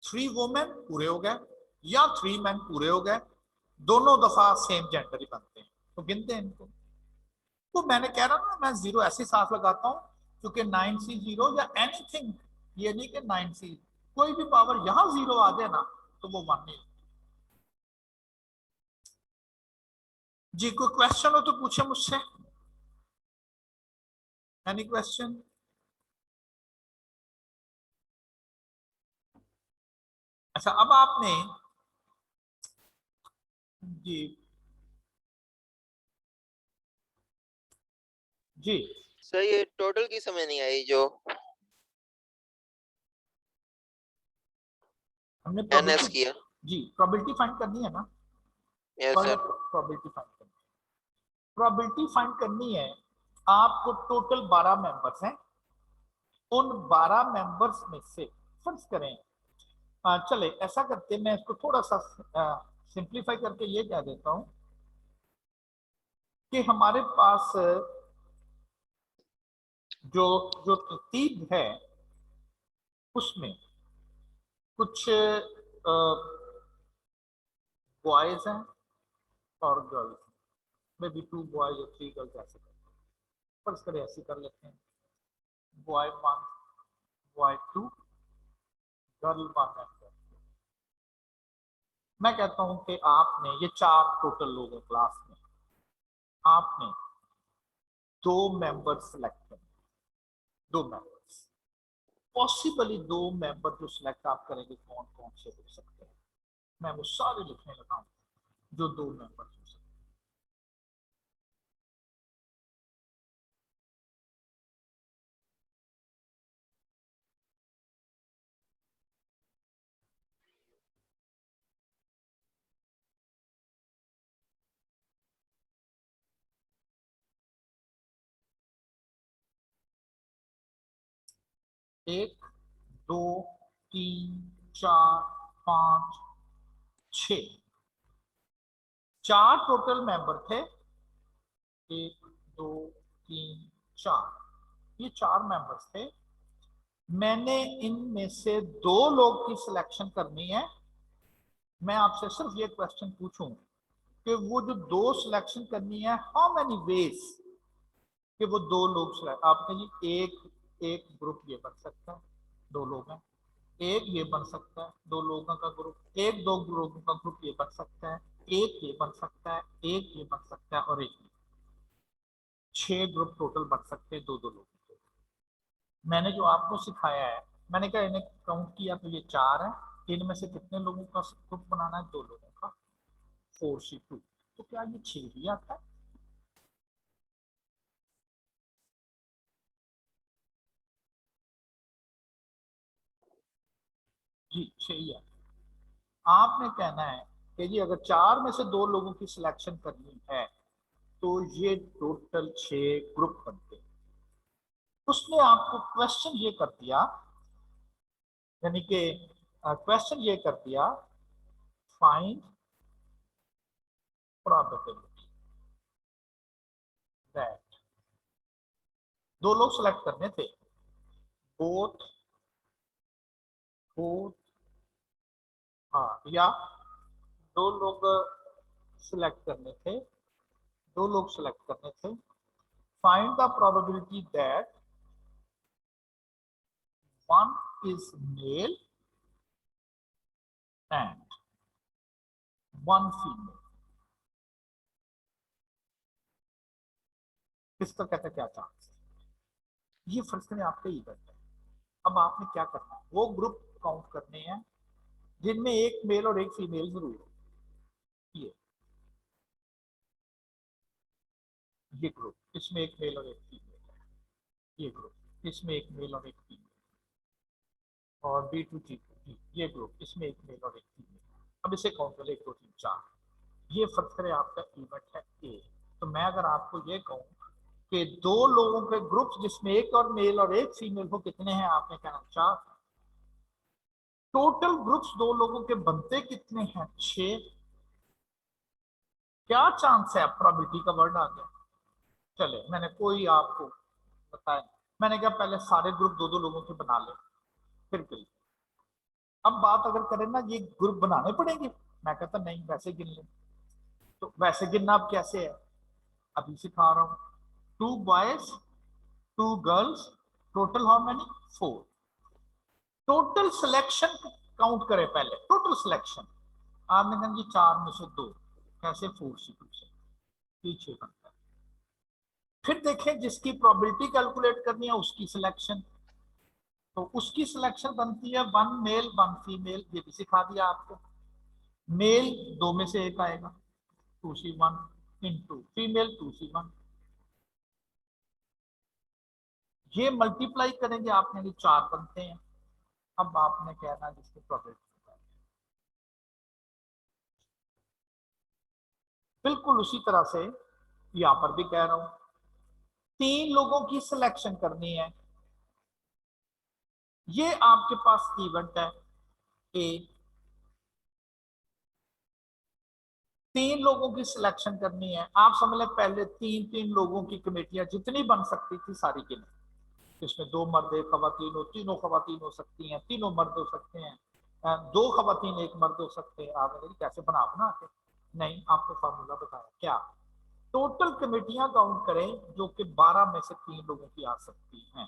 3 वुमेन पूरे हो गए, या 3 मैन पूरे हो गए। दोनों दफा सेम जेंडर ही बनते हैं, तो गिनते हैं इनको। तो मैंने कह रहा ना, मैं जीरो ऐसे साथ लगाता हूं क्योंकि 9C0 या एनीथिंग, ये नहीं कि 9C, कोई भी पावर यहां जीरो आ जाए ना तो वो 1 नहीं। जी कोई क्वेश्चन हो तो पूछे मुझसे। Any question? अच्छा, अब आपने, जी जी, सर ये टोटल की समझ नहीं आई जो हमने एनएस प्रोबेबिलिटी, किया। जी प्रोबेबिलिटी फाइंड करनी है ना। Yes sir. प्रोबेबिलिटी फाइंड करनी, प्रोबेबिलिटी फाइंड करनी है। आपको टोटल 12 मेंबर्स हैं, उन 12 मेंबर्स में से फर्ज करें, चले ऐसा करते, मैं इसको थोड़ा सा सिंप्लीफाई करके ये कह देता हूं कि हमारे पास जो जो तरतीब है उसमें कुछ बॉयज हैं और गर्ल्स, मे बी 2 बॉयज और 3 गर्ल्स, ऐसे करते हैं। फर्ज करें ऐसे कर लेते हैं, boy 1, boy 2, girl 1 and girl. मैं कहता हूं कि आपने, ये 4 टोटल लोग हैं क्लास में, आपने 2 मेंबर सेलेक्ट करने, 2 मेंबर्स, पॉसिबली 2 मेंबर जो सिलेक्ट आप करेंगे कौन कौन से हो सकते हैं, मैं वो सारे लिखने लगा हूं जो 2 मेंबर हो सकते हैं। एक, दो, तीन, चार, पांच, 6, 4 टोटल मेंबर थे। 1, 2, 3, 4, ये 4 मेंबर्स थे। मैंने इनमें से 2 लोग की सिलेक्शन करनी है। मैं आपसे सिर्फ ये क्वेश्चन पूछूं कि वो जो 2 सिलेक्शन करनी है, हाउ मेनी वेज कि वो 2 लोग सिलेक्ट, आपने जी एक ग्रुप ये बन सकता है, 2 लोग हैं। एक ये बन सकता है, 2 लोगों का ग्रुप, एक 2 लोगों का ग्रुप ये बन सकता है, एक ये बन सकता है, एक ये बन सकता है, और एक ये। 6 ग्रुप टोटल बन सकते हैं 2 2 लोगों के। मैंने जो आपको सिखाया है, मैंने कहा इन्हें काउंट किया तो ये 4 है। इनमें से कितने लोगों का ग्रुप बनाना है? 2 लोगों का, 4C2। तो क्या ये 6 ही आता है? जी 6 ही आता है। आपने कहना है कि जी अगर 4 में से 2 लोगों की सिलेक्शन करनी है तो ये टोटल 6 ग्रुप बनते हैं। उसने आपको क्वेश्चन ये कर दिया, यानी कि क्वेश्चन ये कर दिया, फाइंड प्रोबेबिलिटी दैट, 2 लोग सेलेक्ट करने थे, बोथ, बोथ, हाँ, या 2 लोग सिलेक्ट करने थे, 2 लोग सिलेक्ट करने थे। Find the probability that 1 is male and 1 female. इसका कहते क्या चांस है? ये फर्ज करें आपका इवेंट है। अब आपने क्या करना है, वो ग्रुप काउंट करने हैं जिनमें एक मेल और एक फीमेल जरूर हो। ये ग्रुप, इसमें एक मेल और एक फीमेल है। ये ग्रुप, इसमें एक मेल और एक फीमेल। और B2G2G ये ग्रुप, इसमें एक मेल और एक फीमेल। अब इसे काउंट करें 1 2 3 4, ये फर्ज करें आपका इवेंट है ए। तो मैं अगर आपको ये कहूँ कि 2 लोगों के ग्रुप्स जिसमें एक और मेल और एक फीमेल हो, कितने हैं? आपने कहना 4। टोटल ग्रुप्स 2 लोगों के बनते कितने हैं? 6। क्या चांस है? प्रोबेबिलिटी का वर्ड आ गया। चले, मैंने कोई आपको बताया, मैंने कहा पहले सारे ग्रुप 2 2 लोगों के बना ले, फिर करिए। अब बात अगर करें ना, ये ग्रुप बनाने पड़ेंगे, मैं कहता नहीं, वैसे गिन ले। तो वैसे गिनना अब कैसे है? अभी सिखा रहा हूं। 2 boys 2 girls, total how many? 4। Total selection count करें पहले, टोटल सिलेक्शन। आपने कहा जी 4 में से 2, कैसे? 4 से 2 से पीछे बनता है। फिर देखें जिसकी प्रोबेबिलिटी कैलकुलेट करनी है उसकी सिलेक्शन, तो उसकी सिलेक्शन बनती है 1 मेल 1 फीमेल, ये भी सिखा दिया आपको। मेल 2 में से 1 आएगा, 2C1 इंटू फीमेल 2C1, ये मल्टीप्लाई करेंगे आपने, 4 बनते हैं। अब आपने कहना जिसकी प्रोबेबिलिटी, बिल्कुल उसी तरह से यहां पर भी कह रहा हूं, 3 लोगों की सिलेक्शन करनी है। ये आपके पास इवेंट है ए, 3 लोगों की सिलेक्शन करनी है। आप समझ लें पहले 3 लोगों की कमेटियां जितनी बन सकती थी सारी गिनी, इसमें 2 मर्द 1 खवातीन हो, तीनों खवातीन हो सकती हैं, तीनों मर्द हो सकते हैं, 2 खवातीन 1 मर्द हो सकते हैं। आपने कहा कैसे बना के? नहीं, आपको फार्मूला बताया क्या? टोटल कमेटियां काउंट करें जो कि 12 में से 3 लोगों की आ सकती हैं,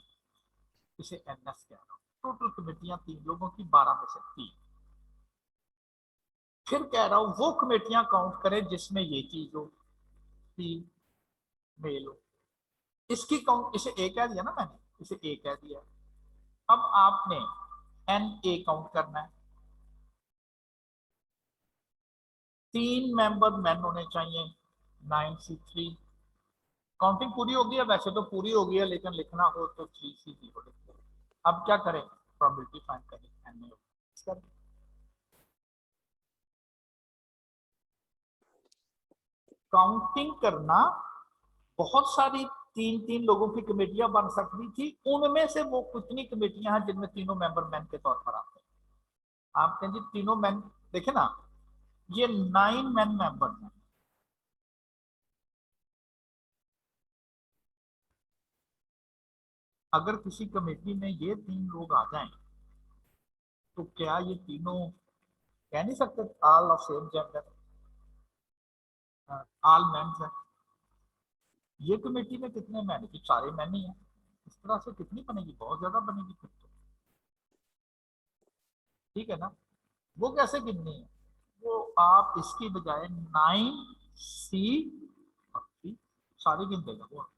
इसे एनएस कह रहा हूं। टोटल कमेटियां 3 लोगों की, 12 में से 3। फिर कह रहा हूं वो कमेटियां काउंट करें जिसमें ये चीज हो, 3 मेल हो। इसकी काउंट, इसे ए कह दिया ना मैंने, इसे ए कह दिया। अब आपने एन ए काउंट करना है। 3 मेंबर मैन होने चाहिए, 9C3। काउंटिंग पूरी होगी है? वैसे तो पूरी होगी है, लेकिन लिखना हो तो 3C0 लिखते। अब क्या करें? प्रोबेबिलिटी फाइंड करें, एन ए। काउंटिंग करना, बहुत सारी 3 लोगों की कमेटियां बन सकती थी, उनमें से वो कितनी कमेटियां हैं जिनमें तीनों मेंबर मैन के तौर पर आते हैं। आप कहें जी तीनों मैन, देखे ना, ये 9 मैन मेंबर हैं। अगर किसी कमेटी में ये 3 लोग आ जाएं, तो क्या ये तीनों कह नहीं सकते all of same gender, all mens है? ये कमेटी में कितने मैन? कि सारे मैन ही हैं। इस तरह से कितनी बनेगी? बहुत ज्यादा बनेगी फिर तो, ठीक है ना? वो कैसे गिननी है? वो आप इसकी बजाय 9C सारी गिन देगा वो।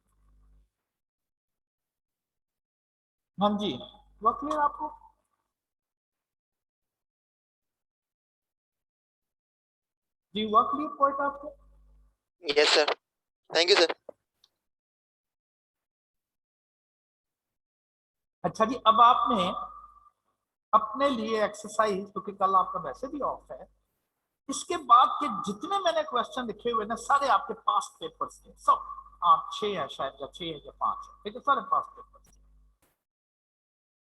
हाँ जी, वो क्लियर आपको? जी हुआ क्लियर पॉइंट आपको? Yes sir, thank you sir. अच्छा जी, अब आपने अपने लिए एक्सरसाइज, क्योंकि कल आपका वैसे भी ऑफ है, इसके बाद के जितने मैंने क्वेश्चन लिखे हुए ना, सारे आपके पास पेपर्स थे सब। 6 है शायद, या 6 है या 5 है, लेकिन सारे पास पेपर्स।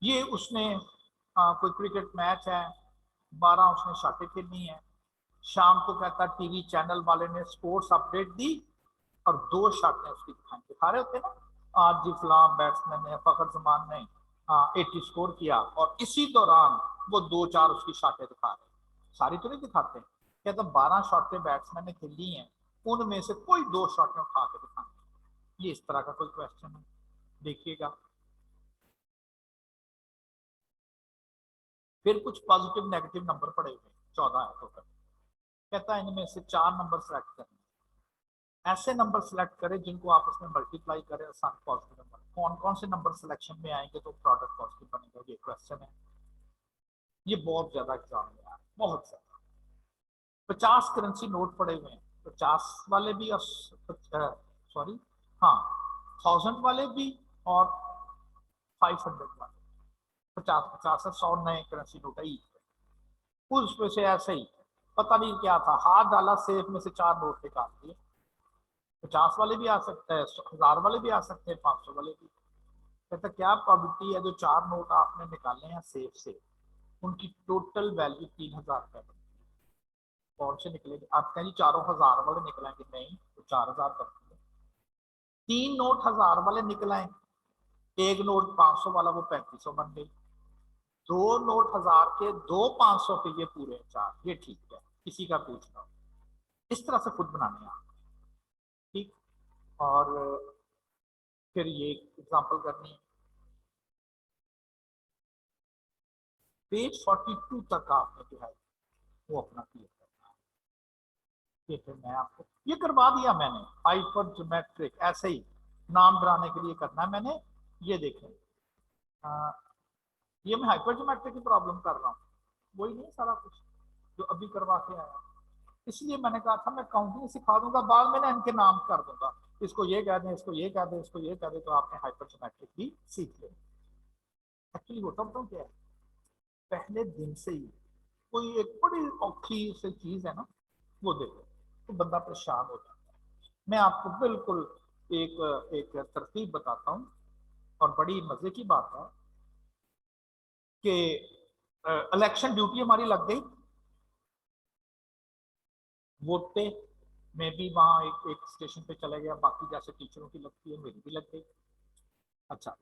ये उसने कोई क्रिकेट मैच है, 12 उसने शाटें खेलनी है। शाम को कहता टीवी चैनल वाले ने स्पोर्ट्स अपडेट दी और 2 शाटें उसकी दिखा रहे होते ना, आज जी फलां बैट्समैन ने, फखर जमान ने 80 स्कोर किया, और इसी दौरान वो 2 4 उसकी शाटें दिखा रहे। सारी तो नहीं दिखाते। कहता 12 शॉटें बैट्समैन ने खेली हैं, उनमें से कोई 2 शॉटें उठा के दिखाएंगे। ये इस तरह का कोई क्वेश्चन है, देखिएगा। फिर कुछ पॉजिटिव नेगेटिव नंबर पड़े हुए, 14 है टोटल। कहता है इनमें से 4 नंबर सेलेक्ट करने, ऐसे नंबर सेलेक्ट करें जिनको आपस में मल्टीप्लाई करें और पॉजिटिव नंबर। कौन कौन से नंबर सिलेक्शन में आएंगे तो प्रोडक्ट पॉजिटिव बनेगा, ये क्वेश्चन है। ये बहुत ज्यादा एग्जाम में यार, बहुत ज्यादा। 50 करेंसी नोट पड़े हुए हैं, 50 वाले भी और सॉरी हाँ 1000 वाले भी और 500 वाले। 50 से 100 नए करेंसी नोट आई, उसमें से ऐसे ही पता नहीं क्या था, हाथ डाला सेफ में से 4 नोट निकाल दिए। 50 वाले भी आ सकते हैं, 1000 वाले भी आ सकते हैं, 500 वाले भी। कहता क्या प्रोबेबिलिटी है जो 4 नोट आपने निकाले हैं सेफ से, उनकी टोटल वैल्यू 3000 रुपए बनी। कौन से निकलेंगे? आप कहें जी चारों 1000 वाले निकलेंगे, नहीं तो 4000 करते हैं। 3 नोट 1000 वाले निकले, एक नोट 500 वाला, वो 3500 बन गई। 2 नोट 1000 के, 2 500 के, ये पूरे 4, ये ठीक है। किसी का पूछना इस तरह से खुद बनाने हैं, ठीक। और फिर ये एग्जांपल करनी है, पेज 42 तक आपने जो है वो अपना क्लियर करना है। ये फिर मैं आपको ये करवा दिया मैंने, हाइपर ज्योमेट्रिक ऐसे ही नाम डराने के लिए करना है मैंने। ये देखें, ये मैं हाइपर ज्योमेट्रिक की प्रॉब्लम कर रहा हूँ, वही नहीं सारा कुछ जो अभी करवा के आया। इसलिए मैंने कहा था मैं काउंटिंग सिखा दूंगा, बाद में ना इनके नाम कर दूंगा, इसको ये कह दें, इसको ये कह दें, इसको ये कह दें, तो आपने हाइपर ज्योमेट्रिक भी सीख लें। एक्चुअली होता बताऊँ क्या है, पहले दिन से ही कोई एक बड़ी औखी सी चीज है ना, वो देखो तो बंदा परेशान हो जाता है। मैं आपको बिल्कुल एक एक तरतीब बताता हूँ, और बड़ी मजे की बात है कि इलेक्शन ड्यूटी हमारी लग गई, वोट पे। मैं भी वहां एक स्टेशन पे चला गया, बाकी जैसे टीचरों की लगती है मेरी भी लग गई। अच्छा,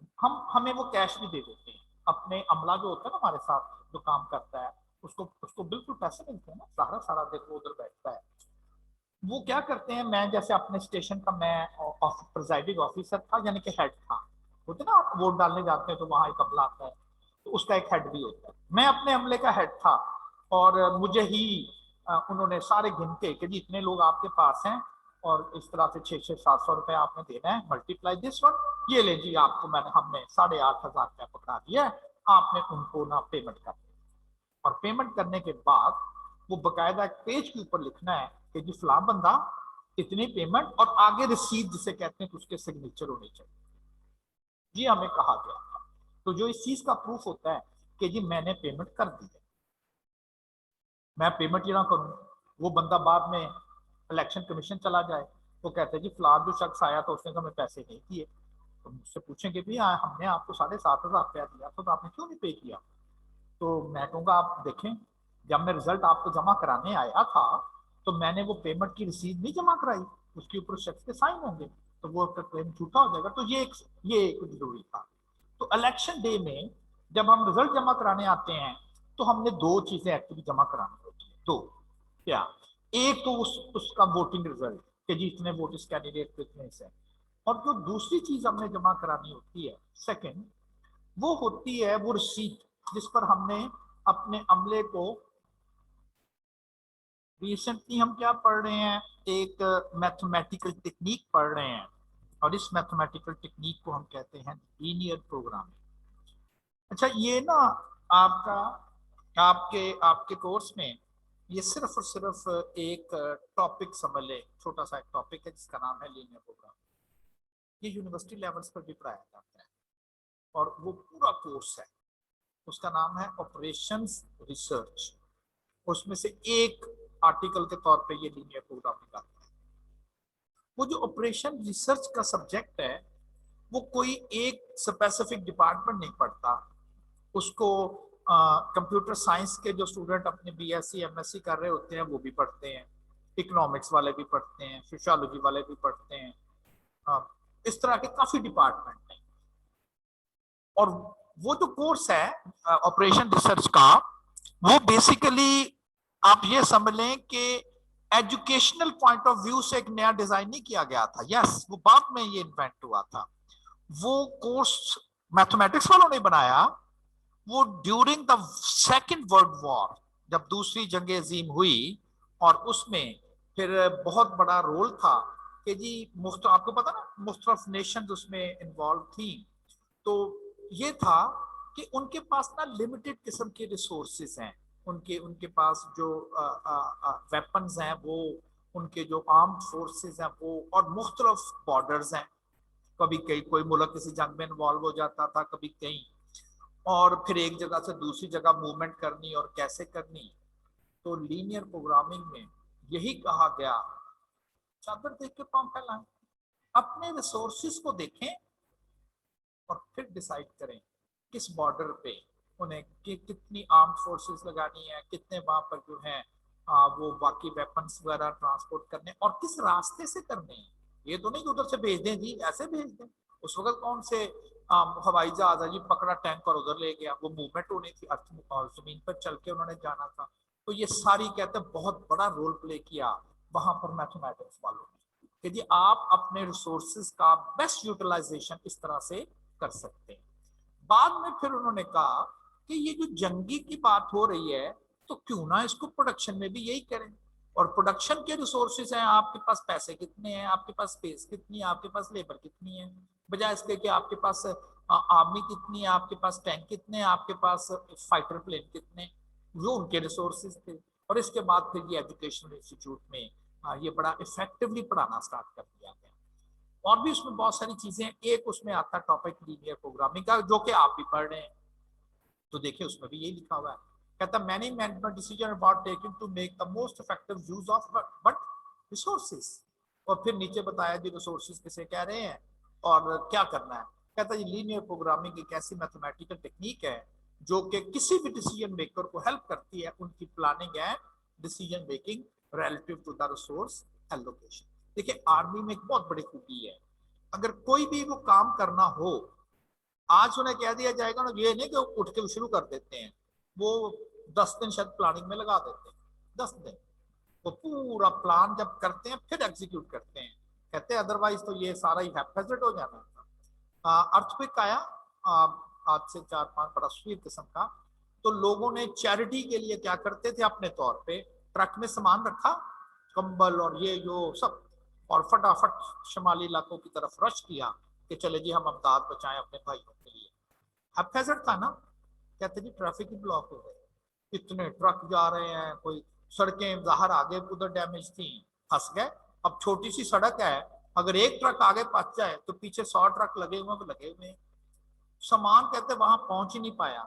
हमें वो कैश भी दे देते हैं, अपने अमला जो होता है ना हमारे साथ जो काम करता है, उसको उसको बिल्कुल पैसे मिलते हैं ना, सारा सारा देखो उधर बैठता है। वो क्या करते हैं, मैं जैसे अपने स्टेशन का मैं प्रिजाइडिंग ऑफिसर था, यानी कि हेड था। होते ना आप वोट डालने जाते हैं तो वहां एक अमला आता है, तो उसका एक हेड भी होता है। मैं अपने अमले का हेड था, और मुझे ही उन्होंने सारे गिन के कि जी इतने लोग आपके पास हैं, और इस तरह से 600-700 रुपए आपने देना है, मल्टीप्लाई दिस वन, ये ले जी आपको मैंने हमने 8500 रुपया पकड़ा दिया है, आपने उनको ना पेमेंट कर दिया। और पेमेंट करने के बाद वो बकायदा एक पेज के ऊपर लिखना है कि जी फला बंदा इतनी पेमेंट, और आगे रिसीट जिसे कहते हैं, तो उसके सिग्नेचर होने चाहिए। जी हमें कहा गया था, तो जो इस चीज का प्रूफ होता है कि जी मैंने पेमेंट कर दी है। मैं पेमेंट ही ना करूं, वो बंदा बाद में इलेक्शन कमीशन चला जाए, वो कहते हैं जी फलान जो शख्स आया तो उसने हमें पैसे नहीं दिए, तो मुझसे पूछेंगे भी हमने आपको 7500 रुपया दिया था, तो आपने क्यों नहीं पे किया? तो मैं कहूँगा आप देखें, जब मैं रिजल्ट आपको जमा कराने आया था, तो मैंने वो पेमेंट की रसीद नहीं जमा कराई, उसके ऊपर शख्स के साइन होंगे, तो वो क्लेम झूठा हो जाएगा। तो ये जरूरी था। तो इलेक्शन डे में जब हम रिजल्ट जमा कराने आते हैं, तो हमने 2 चीजें एक्चुअली जमा करानी होती है। 2 क्या? एक तो उसका वोटिंग रिजल्ट कि जी इतने वोट इस कैंडिडेट को इतने से, और जो दूसरी चीज हमने जमा करानी होती है सेकंड, वो होती है वो रसीद जिस पर हमने अपने अमले को, रिसेंटली हम क्या पढ़ रहे हैं, एक मैथमेटिकल टेक्निक पढ़ रहे हैं, और इस मैथमेटिकल टेक्निक को हम कहते हैं लीनियर प्रोग्रामिंग। अच्छा, ये ना आपका आपके आपके कोर्स में ये सिर्फ और सिर्फ एक टॉपिक समझ ले, छोटा सा एक टॉपिक है जिसका नाम है लीनियर प्रोग्रामिंग। ये यूनिवर्सिटी लेवल्स पर भी पढ़ाया जाता है, और वो पूरा कोर्स है, उसका नाम है ऑपरेशंस रिसर्च। उसमें से एक आर्टिकल के तौर पे ये लीनियर प्रोग्रामिंग आता है। वो जो ऑपरेशन रिसर्च का सब्जेक्ट है, वो कोई एक स्पेसिफिक डिपार्टमेंट नहीं पढ़ता उसको। कंप्यूटर साइंस के जो स्टूडेंट अपने बीएससी एमएससी कर रहे होते हैं वो भी पढ़ते हैं, इकोनॉमिक्स वाले भी पढ़ते हैं, सोशियोलॉजी वाले भी पढ़ते हैं, इस तरह के काफी डिपार्टमेंट हैं। और वो जो कोर्स है ऑपरेशन रिसर्च का, वो बेसिकली आप ये समझ लें कि एजुकेशनल पॉइंट ऑफ व्यू से एक नया डिजाइन नहीं किया गया था। यस, वो बाद में ये इन्वेंट हुआ था। वो कोर्स मैथमेटिक्स वालों ने बनाया, वो during the second world war, जब दूसरी जंग अजीम हुई, और उसमें फिर बहुत बड़ा रोल था कि जी आपको पता ना मुख्तलिफ नेशन उसमें इन्वॉल्व थी। तो ये था कि उनके पास ना लिमिटेड किस्म के रिसोर्सेज हैं, उनके उनके पास जो वेपन्स हैं वो, उनके जो आर्म्ड फोर्सेस हैं वो, और मुख्तलिफ बॉर्डर्स हैं, कभी कहीं कोई मुल्क किसी जंग में इन्वॉल्व हो जाता था, कभी कहीं। और फिर एक जगह से दूसरी जगह मूवमेंट करनी और कैसे करनी। तो लीनियर प्रोग्रामिंग में यही कहा गया, चादर देख के पांव फैलाएं, अपने रिसोर्सिस को देखें और फिर डिसाइड करें किस बॉर्डर पे उन्हें कितनी आर्म फोर्सेस लगानी है, कितने वहां पर जो है वो बाकी वेपन्स वगैरह ट्रांसपोर्ट करने और किस रास्ते से करने हैं। ये तो नहीं कि उधर से भेज दें जी, ऐसे भेज दें। उस वक्त कौन से हवाई जहाज है जी, पकड़ा टैंक और उधर ले गया, वो मूवमेंट होनी थी अर्थ और जमीन पर चल के उन्होंने जाना था। तो ये सारी कहते हैं बहुत बड़ा रोल प्ले किया वहां पर मैथमेटिक्स वालों ने कि जी आप अपने रिसोर्सेज का बेस्ट यूटिलाइजेशन इस तरह से कर सकते हैं। बाद में फिर उन्होंने कहा कि ये जो जंगी की बात हो रही है तो क्यों ना इसको प्रोडक्शन में भी यही करें। और प्रोडक्शन के रिसोर्सेज हैं, आपके पास पैसे कितने हैं, आपके पास स्पेस कितनी है, आपके पास लेबर कितनी है, बजाय इसके कि आपके पास आर्मी कितनी है, आपके पास टैंक कितने हैं, आपके पास फाइटर प्लेन कितने, जो उनके रिसोर्सेज थे। और इसके बाद फिर ये एजुकेशनल इंस्टीट्यूट में ये बड़ा इफेक्टिवली पढ़ाना स्टार्ट कर दिया गया। और भी उसमें बहुत सारी चीजें, एक उसमें आता टॉपिक लीनियर प्रोग्रामिंग का जो कि आप भी पढ़ रहे हैं, तो देखिए उसमें भी यही लिखा हुआ है। कहता many management decision about taking to make the most effective use of but resources. और फिर नीचे बताया जी रिसोर्सेज किसे कह रहे हैं और क्या करना है। कहता है लीनियर प्रोग्रामिंग एक ऐसी मैथमेटिकल टेक्निक है जो कि किसी भी डिसीजन मेकर को हेल्प करती है उनकी planning and decision making relative to the resource allocation. देखिए आर्मी में एक बहुत बड़ी खूबी है, अगर कोई भी वो काम करना हो, आज उन्हें कह दिया जाएगा ना, ये नहीं कि उठ के शुरू कर देते हैं, वो 10 दिन शायद प्लानिंग में लगा देते हैं। 10 दिन वो पूरा प्लान जब करते हैं फिर एग्जीक्यूट करते हैं, कहते हैं अदरवाइज तो ये सारा ही हैपेजेड हो जाना था। अर्थक्वेक आया आज से 4-5 बड़ा स्वीट किस्म का, तो लोगों ने चैरिटी के लिए क्या करते थे, अपने तौर पे ट्रक में सामान रखा, कंबल और ये जो सब, और फटाफट शुमाली इलाकों की तरफ रश किया कि चले जी हम अमदाद बचाएं अपने भाइयों के लिए। हैपेजेड था ना। कहते जी ट्रैफिक ही ब्लॉक हो गए, इतने ट्रक जा रहे हैं, कोई सड़कें बाहर आगे उधर डैमेज थी, फंस गए। अब छोटी सी सड़क है, अगर एक ट्रक आगे फंस जाए तो पीछे 100 ट्रक लगे हुए तो लगे हुए। सामान कहते वहां पहुंच ही नहीं पाया,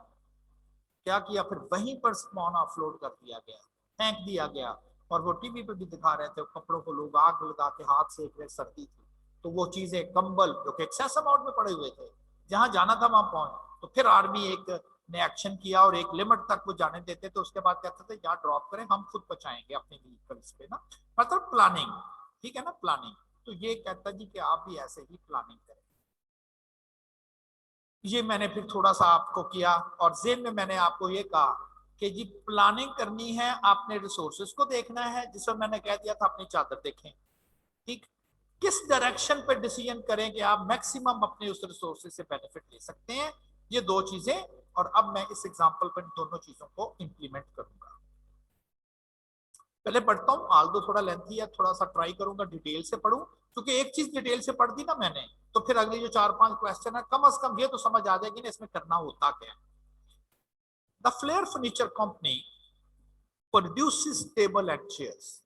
क्या किया फिर वहीं पर सामान ऑफलोड कर दिया गया, फेंक दिया गया। और वो टीवी पे भी दिखा रहे थे, कपड़ों को लोग आग लगा के हाथ सेक रहे, सर्दी थी, तो वो चीजें कंबल जो कि एक्सेस अमाउंट में पड़े हुए थे, जहां जाना था वहां पहुंच। तो फिर आर्मी एक ने एक्शन किया और एक लिमिट तक वो जाने देते थे, उसके बाद कहते थे यहाँ ड्रॉप करें, हम खुद बचाएंगे अपने व्हीकल्स पे ना, मतलब प्लानिंग। ठीक है ना, प्लानिंग। तो ये कहता जी कि आप भी ऐसे ही प्लानिंग करें। ये मैंने फिर थोड़ा सा आपको किया और जेन में मैंने आपको ये कहा कि जी प्लानिंग करनी है, आपने रिसोर्सेज को देखना है, जिसमें मैंने कह दिया था अपनी चादर देखें। ठीक, किस डायरेक्शन पे डिसीजन करें कि आप मैक्सिमम अपने उस रिसोर्सेज से बेनिफिट ले सकते हैं, ये दो चीजें। और अब मैं इस एग्जांपल पर दोनों चीजों को इंप्लीमेंट करूंगा। पहले पढ़ता हूँ, आल दो थोड़ा लेंथी है, थोड़ा सा ट्राई करूंगा डिटेल से पढ़ूं, क्योंकि एक चीज डिटेल से पढ़ दी ना मैंने, तो फिर अगली जो 4-5 क्वेश्चन है कम से कम ये तो समझ आ जाएगी ना इसमें करना होता क्या है। The flair furniture company produces table and chairs.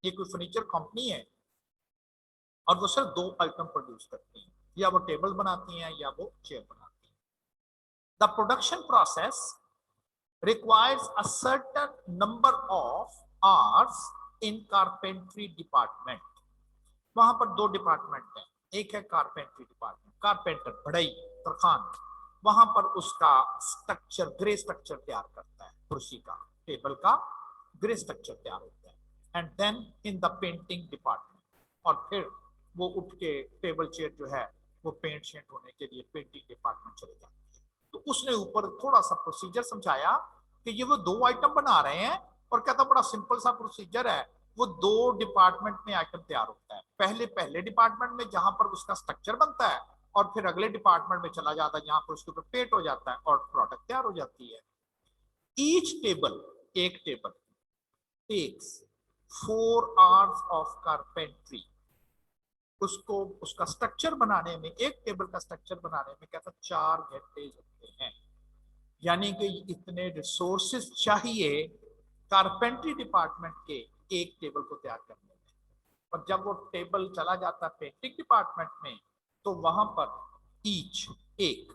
ये कोई फर्नीचर कंपनी है और वो सिर्फ 2 आइटम प्रोड्यूस करती है, या वो टेबल बनाती हैं या वो चेयर बनाती है। The production process requires a certain number of hours in carpentry department। वहां पर 2 डिपार्टमेंट हैं, एक है कारपेंट्री डिपार्टमेंट, कारपेंटर बढ़ई तरखान, वहां पर उसका स्ट्रक्चर ग्रे स्ट्रक्चर तैयार करता है, कुर्सी का टेबल का ग्रे स्ट्रक्चर तैयार होता है। And then in the painting department, और फिर वो उठ के टेबल चेयर जो है वो पेंट शेंट होने के लिए पेंटिंग डिपार्टमेंट चले जाते हैं। तो उसने ऊपर थोड़ा सा प्रोसीजर समझाया कि ये वो 2 आइटम बना रहे हैं, और कहता बड़ा सिंपल सा प्रोसीजर है, वो 2 डिपार्टमेंट में आइटम तैयार होता है। पहले डिपार्टमेंट में जहां पर उसका स्ट्रक्चर बनता है, और फिर अगले डिपार्टमेंट में चला जाता है जहां पर उसके ऊपर पेंट हो जाता है और प्रोडक्ट तैयार हो जाती है। ईच टेबल, एक table takes 4 hours of carpentry. उसको उसका स्ट्रक्चर बनाने में, एक टेबल का स्ट्रक्चर बनाने में कहता 4 घंटे लगते हैं। यानी कि इतने रिसोर्सेज चाहिए कारपेंट्री डिपार्टमेंट के एक टेबल को तैयार करने में। और जब वो टेबल चला जाता है पेंटिंग डिपार्टमेंट में, तो वहां पर ईच एक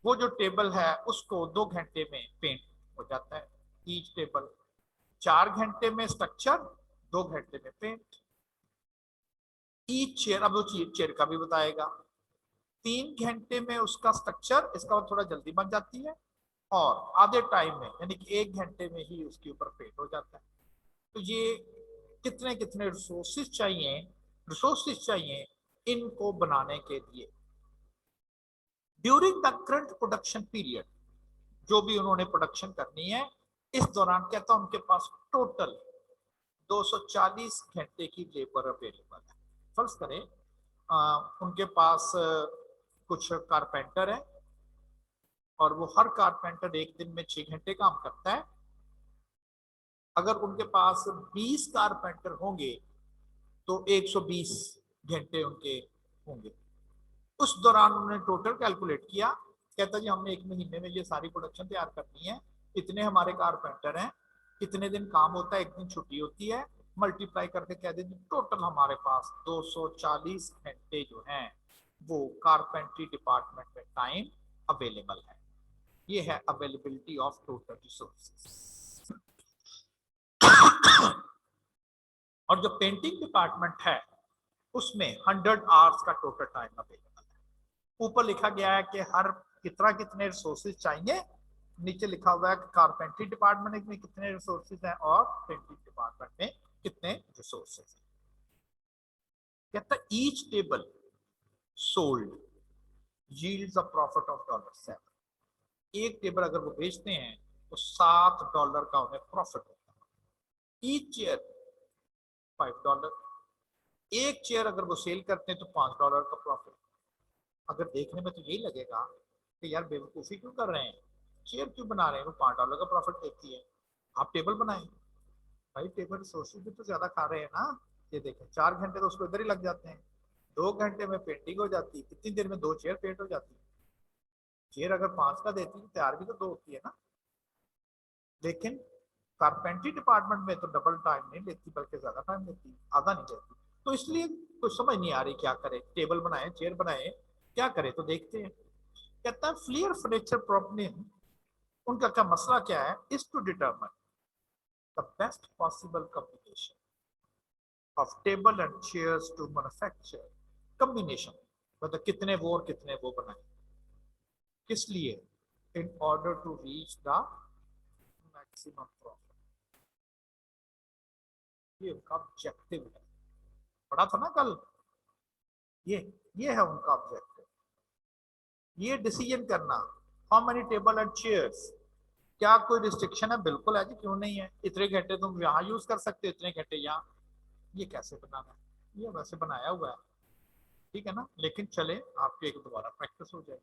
वो जो टेबल है उसको 2 घंटे में पेंट हो जाता है ईच टेबल। 4 घंटे में स्ट्रक्चर, 2 घंटे में पेंट। ईच चेयर, अब वो चेयर का भी बताएगा। 3 घंटे में उसका स्ट्रक्चर, इसका मतलब थोड़ा जल्दी बन जाती है, और आधे टाइम में यानी कि 1 घंटे में ही उसके ऊपर पेंट हो जाता है। तो ये कितने कितने रिसोर्सेज चाहिए इनको बनाने के लिए। During the current production period, जो भी उन्होंने प्रोडक्शन करनी है इस दौरान, कहता उनके पास टोटल 240 घंटे की लेबर अवेलेबल है। फर्ज करें उनके पास कुछ कारपेंटर है और वो हर कारपेंटर एक दिन में 6 घंटे काम करता है। अगर उनके पास 20 कारपेंटर होंगे तो 120 घंटे उनके होंगे। उस दौरान उन्होंने टोटल कैलकुलेट किया, कहता जी हमने 1 महीने में ये सारी प्रोडक्शन तैयार करनी है, इतने हमारे कारपेंटर हैं, कितने दिन काम होता है, 1 दिन छुट्टी होती है, मल्टीप्लाई करके कह देंगे टोटल हमारे पास 240 घंटे जो हैं वो कारपेंट्री डिपार्टमेंट में टाइम अवेलेबल है। ये है अवेलेबिलिटी ऑफ टोटल रिसोर्सेज। और जो पेंटिंग डिपार्टमेंट है उसमें 100 आवर्स का टोटल टाइम अवेलेबल है। ऊपर लिखा गया है कि हर कितने रिसोर्सेज चाहिए, नीचे लिखा हुआ है कि कारपेंट्री डिपार्टमेंट में कितने रिसोर्सेज हैं और पेंटिंग डिपार्टमेंट में कितने रिसोर्सेज हैं। कहता है each table sold yields a profit of $7। एक टेबल अगर वो बेचते हैं तो $7 का उन्हें प्रॉफिट होता है। Each chair $5। एक चेयर अगर वो सेल करते हैं तो $5 का प्रॉफिट। अगर देखने में तो यही लगेगा कि यार बेवकूफी क्यों कर रहे हैं, चेयर क्यों बना रहे हैं, वो $5 का प्रॉफिट देती है, आप टेबल बनाए। भाई टेबल रिसोर्सेज भी तो ज्यादा खा रहे हैं ना। ये देखें 4 घंटे तो उसको इधर ही लग जाते हैं, 2 घंटे में पेंटिंग हो जाती है, कितनी देर में 2 चेयर पेंट हो जाती है। चेयर अगर 5 का देती है तैयार भी तो 2 होती है ना। लेकिन कारपेंट्री डिपार्टमेंट में तो डबल टाइम नहीं लेती बल्कि ज्यादा टाइम लेती, आधा नहीं लेती। तो इसलिए कुछ समझ नहीं आ रही क्या करे, टेबल बनाए चेयर बनाए क्या करे, तो देखते हैं। कहता है फ्लियर फर्नीचर प्रॉब्लम, उनका क्या मसला क्या है, is to determine the best possible combination of table and chairs to manufacture combination, मतलब कितने वो और कितने वो बनाए, किस लिए, in order to reach the maximum profit. ये उनका ऑब्जेक्टिव है, पढ़ा था ना कल, ये है उनका ऑब्जेक्टिव। ये डिसीजन करना how many table and chairs, क्या कोई रिस्ट्रिक्शन है, बिल्कुल है जी, क्यों नहीं है, इतने घंटे तुम यहाँ यूज कर सकते हो, इतने घंटे यहाँ। ये कैसे बनाना है, ये वैसे बनाया हुआ है, ठीक है ना, लेकिन चले आपकी एक दोबारा प्रैक्टिस हो जाए।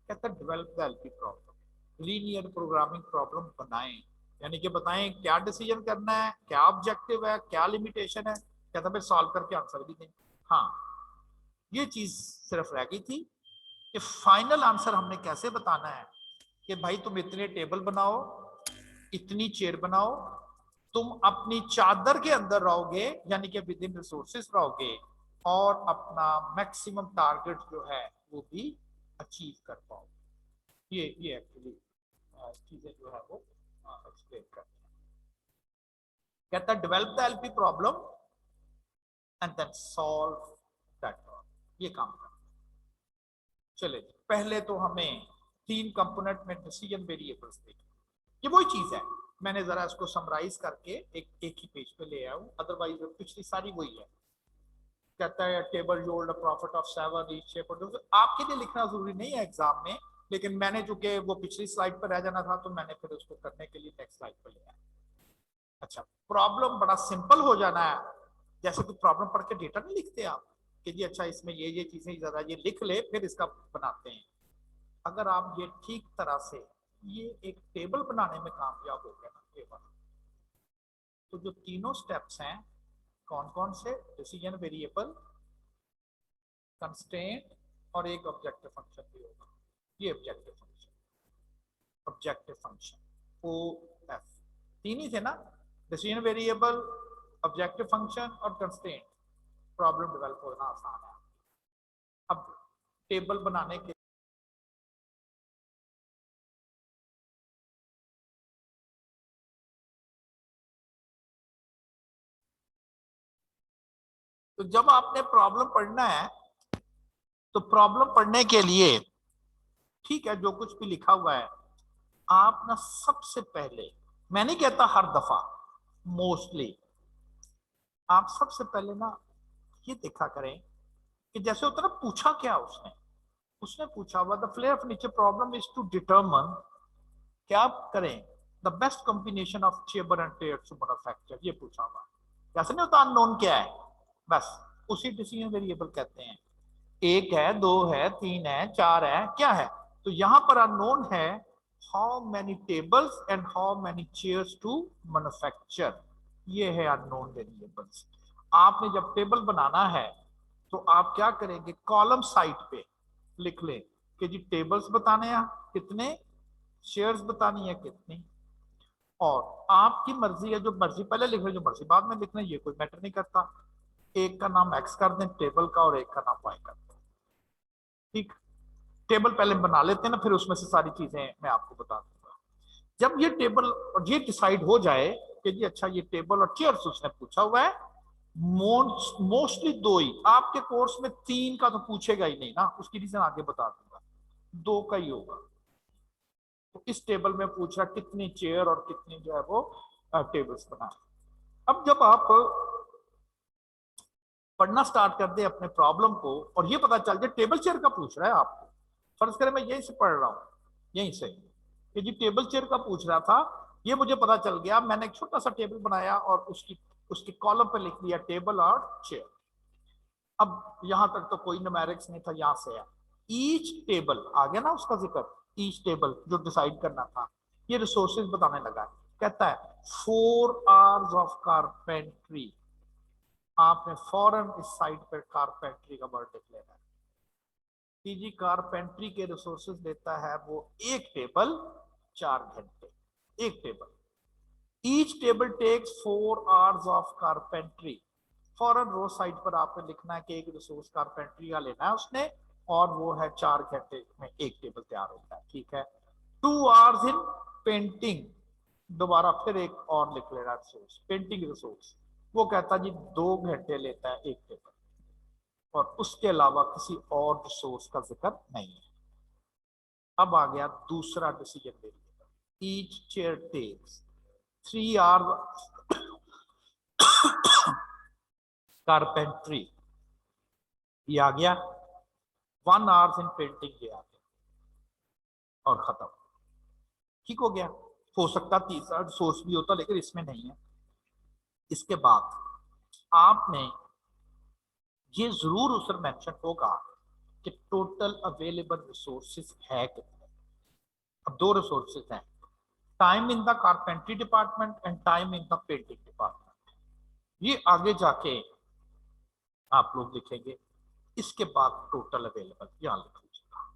कहता है develop the LP problem, linear programming problem बनाएं, यानी कि बताएं क्या डिसीजन करना है, क्या ऑब्जेक्टिव है, क्या लिमिटेशन है, कहता फिर सॉल्व करके आंसर भी दें। हाँ, ये चीज सिर्फ रह गई थी कि फाइनल आंसर हमने कैसे बताना है, कि भाई तुम इतने टेबल बनाओ, इतनी चेयर बनाओ, तुम अपनी चादर के अंदर रहोगे यानी कि विद इन रिसोर्सेज रहोगे, और अपना मैक्सिमम टारगेट जो है वो भी अचीव कर पाओगे। ये एक्चुअली चीजें जो है वो एक्सप्लेन करते हैं। कहता है develop the LP problem and then solve that problem, ये काम करता है। चले पहले तो हमें 3 कंपोनेंट में डिसीजन वेरिएबल्स देखें। ये वही चीज है, मैंने जरा इसको समराइज करके एक ही पेज पे ले आया हूं, अदरवाइज पिछली सारी वही है। कहता है table yield profit of 7 each share, आपके लिए लिखना जरूरी नहीं है एग्जाम में, लेकिन मैंने चूंकि वो पिछली स्लाइड पर रह जाना था तो मैंने फिर उसको करने के लिए नेक्स्ट स्लाइड पर ले आया। अच्छा, प्रॉब्लम बड़ा सिंपल हो जाना है, जैसे कि प्रॉब्लम पढ़ के डेटा नहीं लिखते आप कि जी अच्छा इसमें ये चीजें ज्यादा, ये लिख ले फिर इसका बनाते हैं। अगर आप ये ठीक तरह से ये एक टेबल बनाने में कामयाब हो गया ना ये बात, तो जो तीनों स्टेप्स हैं कौन कौन से, डिसीजन वेरिएबल, कंस्ट्रेंट और एक ऑब्जेक्टिव फंक्शन भी होगा। ये ऑब्जेक्टिव फंक्शन ओ एफ, तीन ही थे ना, डिसीजन वेरिएबल, ऑब्जेक्टिव फंक्शन और कंस्ट्रेंट। प्रॉब्लम डेवलप होना आसान है। अब टेबल बनाने के तो जब आपने प्रॉब्लम पढ़ना है तो प्रॉब्लम पढ़ने के लिए ठीक है जो कुछ भी लिखा हुआ है आप ना सबसे पहले, मैं नहीं कहता हर दफा, मोस्टली आप सबसे पहले ना ये देखा करें कि जैसे होता है ना पूछा क्या उसने, उसने पूछा हुआ the flair of nature problem is to determine क्या करें द बेस्ट कॉम्बिनेशन ऑफ चेबर एंड टेयर टू मैन्युफैक्चर, ये पूछा हुआ। जैसे नहीं होता अननोन क्या है, बस उसी डिसीजन वेरिएबल कहते हैं। एक है, दो है, तीन है, चार है, क्या है? तो यहां पर अननोन है how many tables and how many chairs to manufacture, ये है अननोन वेरिएबल्स। आपने जब टेबल बनाना है तो आप क्या करेंगे, कॉलम साइड पे लिख लें कि जी टेबल्स बताने हैं कितने, शेयर्स बतानी है कितनी, और आपकी मर्जी है, जो मर्जी पहले लिख लें, जो मर्जी बाद में लिखना, ये कोई मैटर नहीं करता। एक का नाम एक्स कर दें टेबल का और एक का नाम वाई कर दें, ठीक। टेबल पहले बना लेते हैं ना, फिर उसमें से सारी चीजें मैं आपको बता दूंगा। जब ये टेबल और ये डिसाइड हो जाए कि जी अच्छा ये टेबल और चेयर्स उसने पूछा हुआ है, मोस्टली दो ही, आपके कोर्स में तीन का तो पूछेगा ही नहीं ना, उसकी रीजन आगे बता दूंगा, दो का ही होगा। तो इस टेबल में पूछ रहा कितनी चेयर और कितनी जो है वो टेबल्स बना। अब जब आप पढ़ना स्टार्ट कर दे अपने प्रॉब्लम को और ये पता चल जाए टेबल चेयर का पूछ रहा है आपको, फर्ज करें मैं यहीं से पढ़ रहा हूं, यहीं से कि जी टेबल चेयर का पूछ रहा था, ये मुझे पता चल गया, मैंने एक छोटा सा टेबल बनाया और उसकी कॉलम पे लिख दिया टेबल और चेयर। अब यहां तक तो कोई न्यूमेरिक्स नहीं था, यहां से है ईच टेबल आ गया ना उसका जिक्र, ईच टेबल जो डिसाइड करना था, ये रिसोर्सेज बताने लगा। कहता है 4 आवर्स ऑफ कारपेंट्री, आपने फौरन इस साइड पर कारपेंट्री का वर्ड लिख लेना है कि जी कारपेंट्री के रिसोर्सेज देता है वो एक टेबल 4 घंटे, एक table. Each table takes 4 hours of carpentry, फौरन रोज साइड पर आपने लिखना है कि एक रिसोर्स कारपेंट्री का लेना है उसने और वो है 4 घंटे में एक टेबल तैयार होता है, ठीक है। 2 आवर्स इन पेंटिंग, दोबारा फिर एक और लिख लेना रिसोर्स, पेंटिंग रिसोर्स, वो कहता है जी 2 घंटे लेता है एक टेबल और उसके अलावा किसी और रिसोर्स का जिक्र नहीं है। अब आ गया दूसरा decision variable, each chair takes 3 hours carpentry, ये आ गया। 1 आवर्स इन पेंटिंग, ये आ गया और खत्म, ठीक हो गया। हो सकता तीसरा रिसोर्स भी होता लेकिन इसमें नहीं है। इसके बाद आपने ये जरूर उस पर मेंशन होगा कि टोटल अवेलेबल रिसोर्सेज है कितने। अब 2 रिसोर्सेज हैं, time in the carpentry department and time in the painting department, ये आगे जाके आप लोग लिखेंगे। इसके बाद टोटल अवेलेबल यहां लिख लीजिएगा,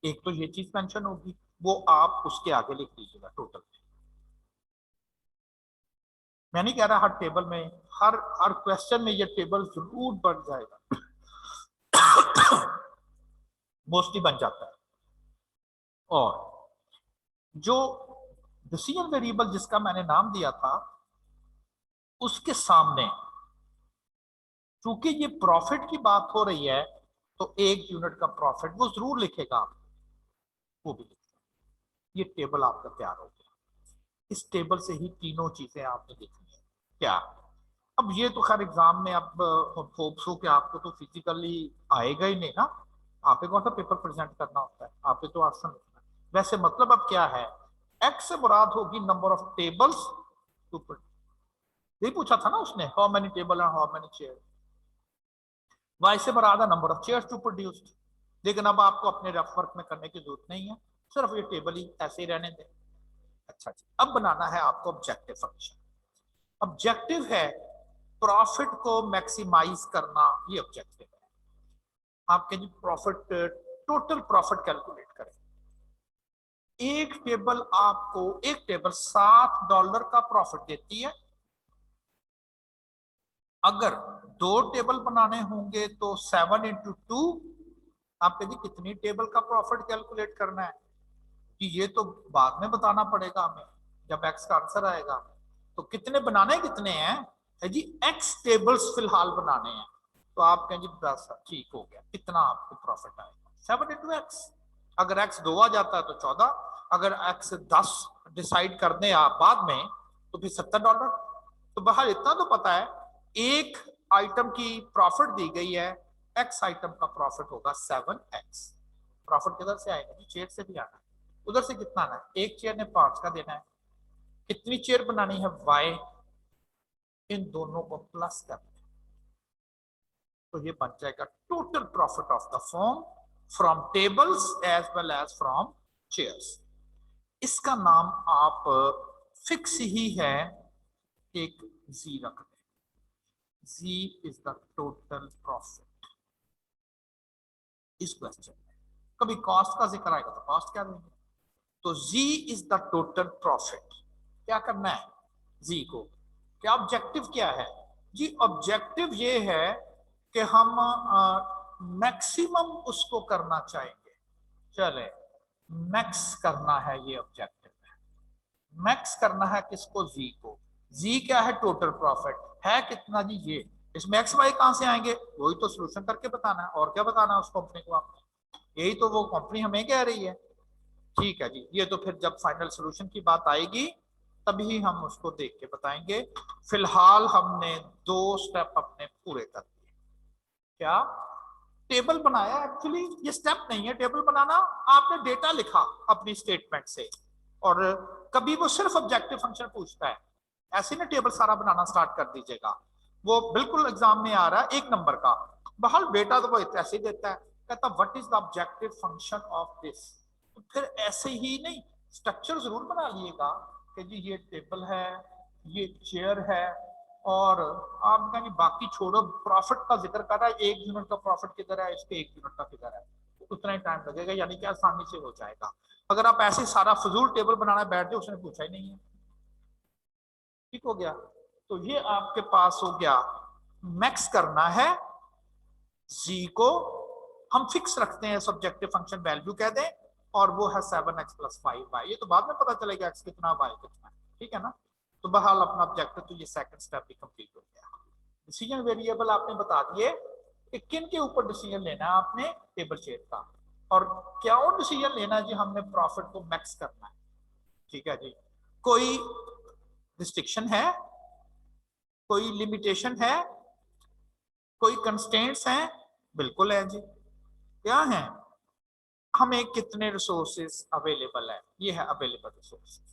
एक तो ये चीज मेंशन होगी, वो आप उसके आगे लिख दीजिएगा टोटल। मैं नहीं कह रहा हर टेबल में, हर क्वेश्चन में ये टेबल जरूर बन जाएगा, मोस्टली बन जाता है। और जो डिसीजन वेरिएबल जिसका मैंने नाम दिया था उसके सामने चूंकि ये प्रॉफिट की बात हो रही है तो 1 यूनिट का प्रॉफिट वो जरूर लिखेगा, वो भी लिखेगा। ये टेबल आपका तैयार हो गया। इस टेबल से ही तीनों चीजें आपने लिखनी है क्या। अब ये तो खैर एग्जाम में अब होप्स हो कि आपको तो फिजिकली आएगा ही नहीं ना, आपको कौन सा पेपर प्रेजेंट करना होता है, आपको तो आसान लिखना है। वैसे मतलब अब क्या है, एक्स से मुराद होगी नंबर ऑफ टेबल्स, यही पूछा था ना उसने, how many table and how many chair. Y से मुराद है number of chairs to produced, लेकिन अब आपको अपने रफ वर्क में करने की जरूरत नहीं है, सिर्फ ये टेबल ही ऐसे ही रहने दें। अच्छा जी, अब बनाना है आपको ऑब्जेक्टिव फंक्शन। ऑब्जेक्टिव है प्रॉफिट को मैक्सिमाइज करना, ये ऑब्जेक्टिव है आपके जी। प्रॉफिट, टोटल प्रॉफिट कैलकुलेट करें। एक टेबल आपको, एक टेबल $7 का प्रॉफिट देती है। अगर 2 टेबल बनाने होंगे तो 7 × 2, आपके जी कितनी टेबल का प्रॉफिट कैलकुलेट करना है कि ये तो बाद में बताना पड़ेगा हमें जब एक्स का आंसर आएगा। तो कितने बनाने कितने हैं, है जी एक्स टेबल्स फिलहाल बनाने हैं, तो आप कहें जी बस ठीक हो गया, कितना आपको प्रॉफिट आएगा 7 इंटू एक्स। अगर एक्स 2 आ जाता है तो 14, अगर एक्स 10 डिसाइड कर दें आप बाद में तो फिर $70। तो बाहर इतना तो पता है, एक आइटम की प्रॉफिट दी गई है, एक्स आइटम का प्रॉफिट होगा 7x। प्रॉफिट किधर से आएगा जी? चेयर से भी आना है। उधर से कितना आना है? एक चेयर ने 5 का देना है। कितनी चेयर बनानी है? y। इन दोनों को प्लस कर दें तो ये बन जाएगा total profit of the firm from tables as well as from chairs. इसका नाम आप फिक्स ही है, एक जी रख दें। जी इज द टोटल प्रॉफिट। इस क्वेश्चन में कभी कॉस्ट का जिक्र आएगा तो कॉस्ट क्या देंगे, तो जी इज द टोटल प्रॉफिट। क्या करना है जी को? क्या ऑब्जेक्टिव क्या है जी? ऑब्जेक्टिव ये है कि हम मैक्सिमम उसको करना चाहेंगे। चले मैक्स करना है, ये ऑब्जेक्टिव है। मैक्स करना है किसको? जी को। जी क्या है? टोटल प्रॉफिट है कितना जी? ये। इसमें एक्स वाई कहां से आएंगे? वही तो सोल्यूशन करके बताना है, और क्या बताना है उस कंपनी को आपने? यही तो वो कंपनी हमें कह रही है। ठीक है जी, ये तो फिर जब फाइनल सोल्यूशन की बात आएगी तभी हम उसको देख के बताएंगे। फिलहाल हमने 2 स्टेप अपने पूरे कर दिए। क्या? टेबल बनाया। एक्चुअली ये स्टेप नहीं है टेबल बनाना, आपने डेटा लिखा अपनी स्टेटमेंट से, और कभी वो सिर्फ ऑब्जेक्टिव फंक्शन पूछता है, ऐसे ना टेबल सारा बनाना स्टार्ट कर दीजिएगा, वो बिल्कुल एग्जाम में आ रहा है 1 नंबर का। बहल बेटा तो वो ऐसे ही देता है, कहता what is the objective function of this. तो फिर ऐसे ही नहीं, स्ट्रक्चर जरूर बना लिएगा कि जी ये टेबल है, ये चेयर है, और आप कहेंगे बाकी छोड़ो, प्रॉफिट का जिक्र कर रहा है, 1 यूनिट का प्रॉफिट किधर है, इसके 1 यूनिट का किधर है, उतना ही टाइम लगेगा, यानी कि आसानी से हो जाएगा। अगर आप ऐसे सारा फजूल टेबल बनाना बैठ जाए, उसने पूछा ही नहीं है। ठीक हो गया? तो ये आपके पास हो गया, मैक्स करना है जी को, हम फिक्स रखते हैं सब्जेक्टिव फंक्शन वैल्यू कह दें, और वो है 7x + 5y। ये तो बाद में पता चलेगा x कितना y कितना, ठीक है ना? तो बहरहाल अपना ऑब्जेक्टिव तो ये सेकंड स्टेप भी कंप्लीट हो गया। डिसीजन वेरिएबल आपने बता दिए कि किन के ऊपर डिसीजन लेना है आपने, टेबल शेप का, और क्या और डिसीजन लेना है जी, हमने प्रॉफिट को मैक्स करना है। ठीक है जी, कोई रिस्ट्रिक्शन है, कोई लिमिटेशन है, कोई कंस्ट्रेंट्स हैं? बिल्कुल है जी। क्या है? हमें कितने रिसोर्सेज अवेलेबल है, ये है अवेलेबल रिसोर्सेज।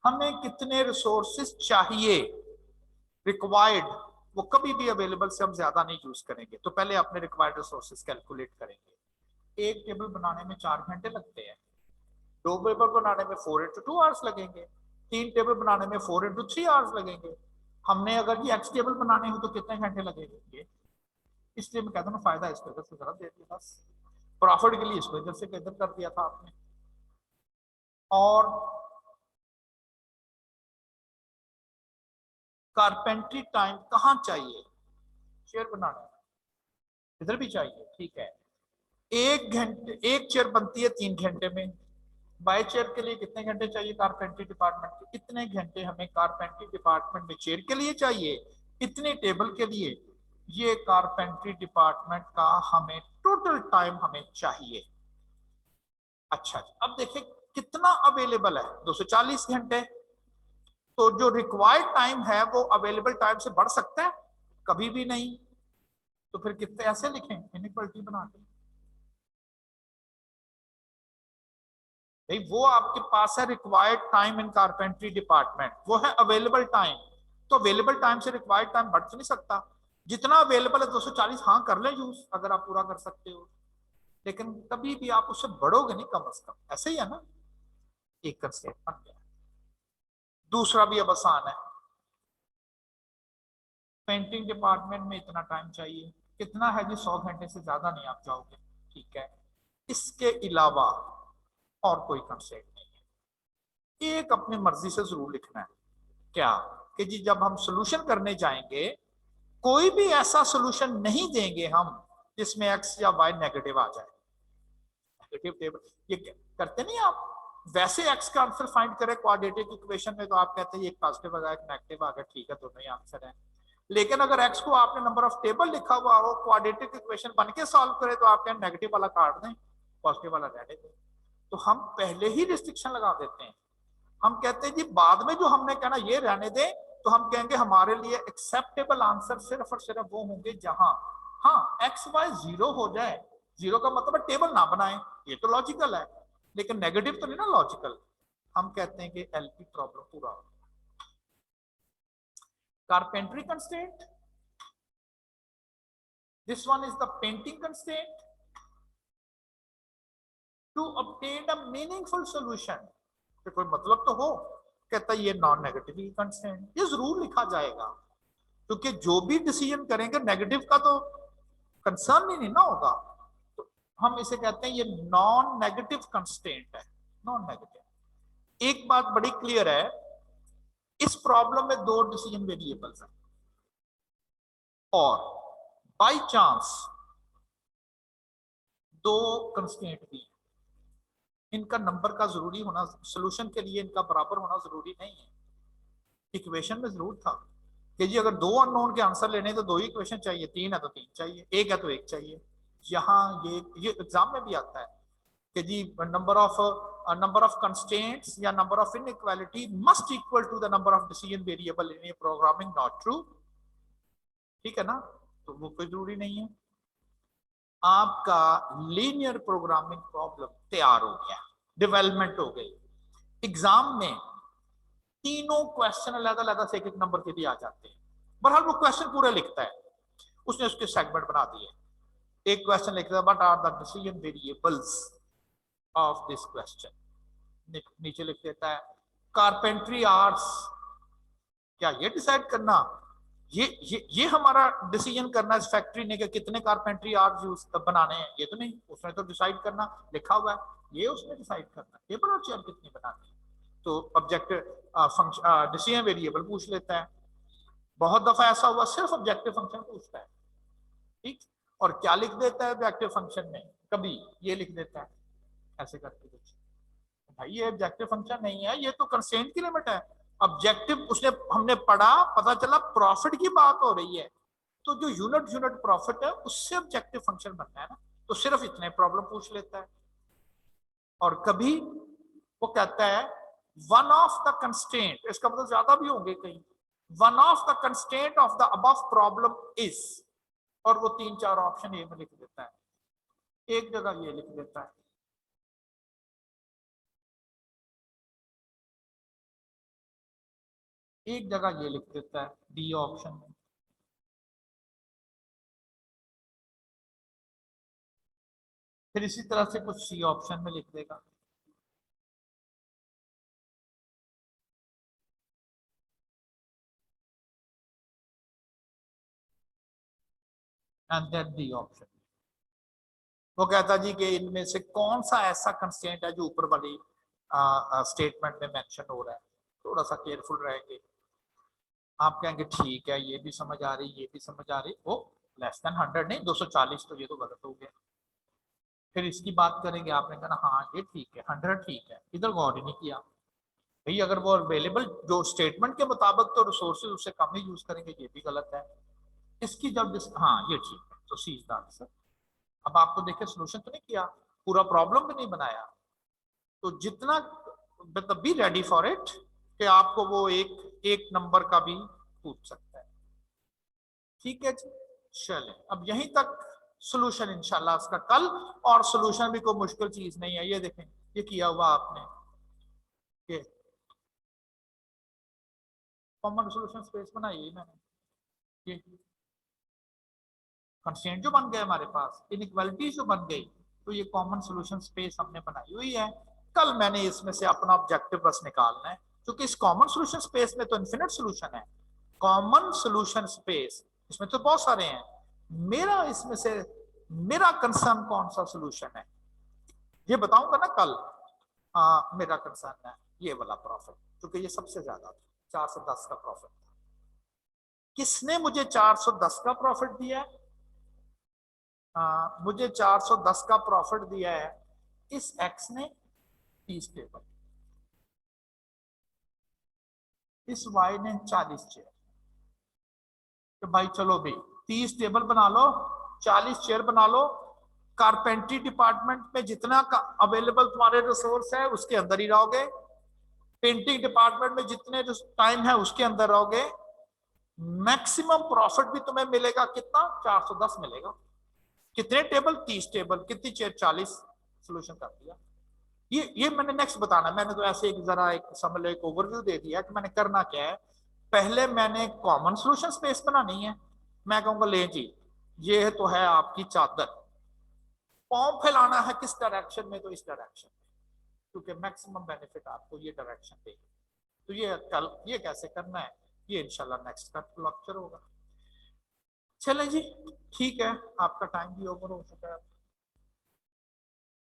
हमें कितने रिसोर्सेज चाहिए, रिक्वायर्ड, वो कभी भी अवेलेबल से हम ज्यादा नहीं यूज करेंगे, तो पहले अपने रिक्वायर्ड रिसोर्सेज कैलकुलेट करेंगे। एक टेबल बनाने में 4 घंटे लगते हैं, 2 टेबल बनाने में 4 × 2 आवर्स लगेंगे, 3 टेबल बनाने में 4 × 3 आवर्स लगेंगे। हमने अगर ये एक्स टेबल बनाने हो तो कितने घंटे लगेंगे? इसलिए मैं कहता हूँ फायदा इसको इधर से जरा दे दिया, बस प्रॉफिट के लिए इसको इधर से इधर कर दिया था आपने। और कारपेंट्री टाइम कहाँ चाहिए? चेयर बनाने में इधर भी चाहिए, ठीक है। 1 घंटे, एक चेयर बनती है 3 घंटे में, बाय चेयर के लिए कितने घंटे चाहिए कारपेंट्री डिपार्टमेंट के? इतने घंटे हमें कारपेंट्री डिपार्टमेंट में चेयर के लिए चाहिए, इतने टेबल के लिए। ये कारपेंट्री डिपार्टमेंट का हमें टोटल टाइम हमें चाहिए। अच्छा, अब देखिए कितना अवेलेबल है, 240 घंटे। तो जो रिक्वायर्ड टाइम है वो अवेलेबल टाइम से बढ़ सकता है? कभी भी नहीं। तो फिर कितने ऐसे लिखें इनइक्वालिटी बना के? भाई वो आपके पास है required time in carpentry department, वो है अवेलेबल टाइम। तो अवेलेबल टाइम से रिक्वायर्ड टाइम बढ़ तो नहीं सकता। जितना अवेलेबल है 240, हाँ कर ले यूज अगर आप पूरा कर सकते हो, लेकिन कभी भी आप उससे बढ़ोगे नहीं कम से कम, ऐसे ही है ना? एक कंसेप्ट बन गया। दूसरा भी अब आसान है, पेंटिंग डिपार्टमेंट में इतना टाइम चाहिए, कितना है जी? 100 घंटे से ज्यादा नहीं आप जाओगे, ठीक है। इसके अलावा और कोई कंसेप्ट नहीं है, एक अपनी मर्जी से जरूर लिखना है। क्या कि जी जब हम सोल्यूशन करने जाएंगे, कोई भी ऐसा सोल्यूशन नहीं देंगे हम जिसमें एक्स या वाई नेगेटिव आ जाए। नेगेटिव टेबल ये करते नहीं आप, वैसे एक्स का आंसर फाइंड करें क्वाड्रेटिक इक्वेशन में, तो आप कहते हैं एक पॉजिटिव आ गया एक नेगेटिव आ गया, ठीक है दोनों ही आंसर है। लेकिन अगर x को आपने नंबर ऑफ टेबल लिखा हुआ हो, क्वाड्रेटिक इक्वेशन बन के सॉल्व करे, तो आप क्या नेगेटिव वाला काट दें, पॉजिटिव वाला रहने दें। तो हम पहले ही रिस्ट्रिक्शन लगा देते हैं। हम कहते हैं जी बाद में जो हमने कहना ये रहने दें, तो हम कहेंगे हमारे लिए एक्सेप्टेबल आंसर सिर्फ और सिर्फ वो होंगे जहां हाँ एक्स वाई 0 हो जाए। 0 का मतलब टेबल ना बनाए, ये तो लॉजिकल है, लेकिन नेगेटिव तो नहीं ना लॉजिकल। हम कहते हैं कि एलपी प्रॉब्लम पूरा हो। Carpentry constraint. This one is the painting constraint. To obtain a meaningful solution. तो कोई मतलब तो हो, कहता है ये नॉन नेगेटिव कंस्ट्रेंट, ये जरूर लिखा जाएगा, क्योंकि जो भी डिसीजन करेंगे नेगेटिव का तो कंसर्न ही नहीं ना होगा। तो हम इसे कहते हैं ये नॉन नेगेटिव कंस्ट्रेंट है, नॉन नेगेटिव। एक बात बड़ी क्लियर है, इस प्रॉब्लम में 2 डिसीजन वेरिएबल्स हैं और बाय चांस 2 कंस्ट्रेंट भी हैं। इनका नंबर का जरूरी होना, सॉल्यूशन के लिए इनका बराबर होना जरूरी नहीं है। इक्वेशन में जरूर था कि जी अगर 2 अननोन के आंसर लेने तो 2 ही इक्वेशन चाहिए, 3 है तो 3 चाहिए, 1 है तो 1 चाहिए। यहाँ ये एग्जाम में भी आता है कि जी नंबर ऑफ कंस्ट्रेंट्स या number of inequality must equal to the number of decision variable in a programming, not true. ठीक है ना, तो वो कोई जरूरी नहीं है। आपका लीनियर प्रोग्रामिंग प्रॉब्लम तैयार हो गया, डेवलपमेंट हो गई। एग्जाम में तीनों क्वेश्चन अलग अलग से एक एक नंबर के भी आ जाते हैं। बहरहाल वो क्वेश्चन पूरा लिखता है, उसने उसके सेगमेंट बना दिए। एक क्वेश्चन लिखता है what are the decision variables of this question, नीचे लिख देता है कारपेंट्री आर्ट्स। क्या ये डिसाइड करना, ये हमारा डिसीजन करना इस फैक्ट्री ने कि कितने कारपेंट्री आर्ट्स यूज बनाने हैं, ये तो नहीं, उसने तो डिसाइड करना लिखा हुआ है, ये उसने डिसाइड करना टेबल और चेयर कितनी बनानी है। तो ऑब्जेक्टिव फंक्शन डिसीजन वेरिएबल पूछ लेता है। बहुत दफा ऐसा हुआ सिर्फ ऑब्जेक्टिव फंक्शन पूछता है, ठीक, और क्या लिख देता है ऑब्जेक्टिव फंक्शन में, कभी ये लिख देता है ऐसे करके कुछ, भाई ये ऑब्जेक्टिव फंक्शन नहीं है, ये तो कंस्ट्रेंट की लिमिट है। ऑब्जेक्टिव उसने हमने पढ़ा, पता चला प्रॉफिट की बात हो रही है, तो जो यूनिट प्रॉफिट है उससे ऑब्जेक्टिव फंक्शन बनना है ना, तो सिर्फ इतने प्रॉब्लम पूछ लेता है। और कभी वो कहता है वन ऑफ द कंस्ट्रेंट, इसका मतलब ज्यादा भी होंगे कहीं, one of the constraint of the above problem is, और वो 3-4 ऑप्शन ए में लिख देता है, एक जगह ये लिख देता है। एक जगह ये लिख देता है डी ऑप्शन में, फिर इसी तरह से कुछ सी ऑप्शन में लिख देगा। And then D option. वो कहता जी कि इनमें से कौन सा ऐसा कंस्ट्रेंट है जो ऊपर वाली स्टेटमेंट में मेंशन हो रहा है, थोड़ा सा केयरफुल रहेंगे। आप कहेंगे ठीक है, ये भी समझ आ रही, ये भी समझ आ रही, वो लेस देन 100 नहीं 240, तो ये तो गलत हो गया। फिर इसकी बात करेंगे, आपने कहना हाँ ये ठीक है, 100 ठीक है, इधर गौर ही नहीं किया भाई, अगर वो अवेलेबल जो स्टेटमेंट के मुताबिक तो रिसोर्सेज उससे कम ही यूज करेंगे, ये भी गलत है। इसकी जब हाँ ये ठीक है, तो सी इज द आंसर। अब आपको देखे सोल्यूशन तो नहीं किया, पूरा प्रॉब्लम भी नहीं बनाया, तो जितना मतलब बी रेडी फॉर इट कि आपको वो एक नंबर का भी पूछ सकता है। ठीक है जी, चले अब यहीं तक सोल्यूशन इंशाल्लाह इसका कल। और सोल्यूशन भी कोई मुश्किल चीज नहीं है, ये देखें ये किया हुआ आपने, ये कॉमन सोल्यूशन स्पेस बनाई है मैंने, ये कंस्ट्रेंट जो बन गए हमारे पास, इनइक्वालिटीज जो बन गई, तो ये कॉमन सोल्यूशन स्पेस हमने बनाई हुई है। कल मैंने इसमें से अपना ऑब्जेक्टिव बस निकालना है, क्योंकि इस कॉमन सोल्यूशन स्पेस में तो इन्फिनिट सोल्यूशन है। कॉमन सोल्यूशन स्पेस इसमें तो बहुत सारे हैं, मेरा इसमें से मेरा कंसर्न कौन सा सोल्यूशन है ये बताऊंगा ना कल। मेरा कंसर्न है ये वाला प्रॉफिट, क्योंकि ये सबसे ज्यादा था, 410 का प्रॉफिट था। किसने मुझे 410 का प्रॉफिट दिया है? मुझे 410 का प्रॉफिट दिया है इस एक्स ने 30 टेबल, इस वाई ने 40 चेयर, कि भाई चलो भाई 30 टेबल बना लो, 40 चेयर बना लो, कारपेंट्री डिपार्टमेंट में जितना अवेलेबल तुम्हारे रिसोर्स है उसके अंदर ही रहोगे, पेंटिंग डिपार्टमेंट में जितने टाइम है उसके अंदर रहोगे, मैक्सिमम प्रॉफिट भी तुम्हें मिलेगा कितना, 410 मिलेगा। कितने टेबल, 30 टेबल, कितनी चेयर, 40। सोल्यूशन कर दिया। ये मैंने नेक्स्ट बताना, मैंने तो ऐसे एक जरा एक समझ लो एक ओवरव्यू दे दिया कि मैंने करना क्या है। पहले मैंने कॉमन सोल्यूशन स्पेस बनानी है। मैं कहूंगा ले जी ये तो है आपकी चादर, पाँव फैलाना है किस डायरेक्शन में, तो इस डायरेक्शन में, क्योंकि मैक्सिमम बेनिफिट आपको ये डायरेक्शन देगी। तो ये कल ये कैसे करना है ये इंशाल्लाह नेक्स्ट का लेक्चर होगा। चलें जी, ठीक है, आपका टाइम भी ओवर हो चुका है।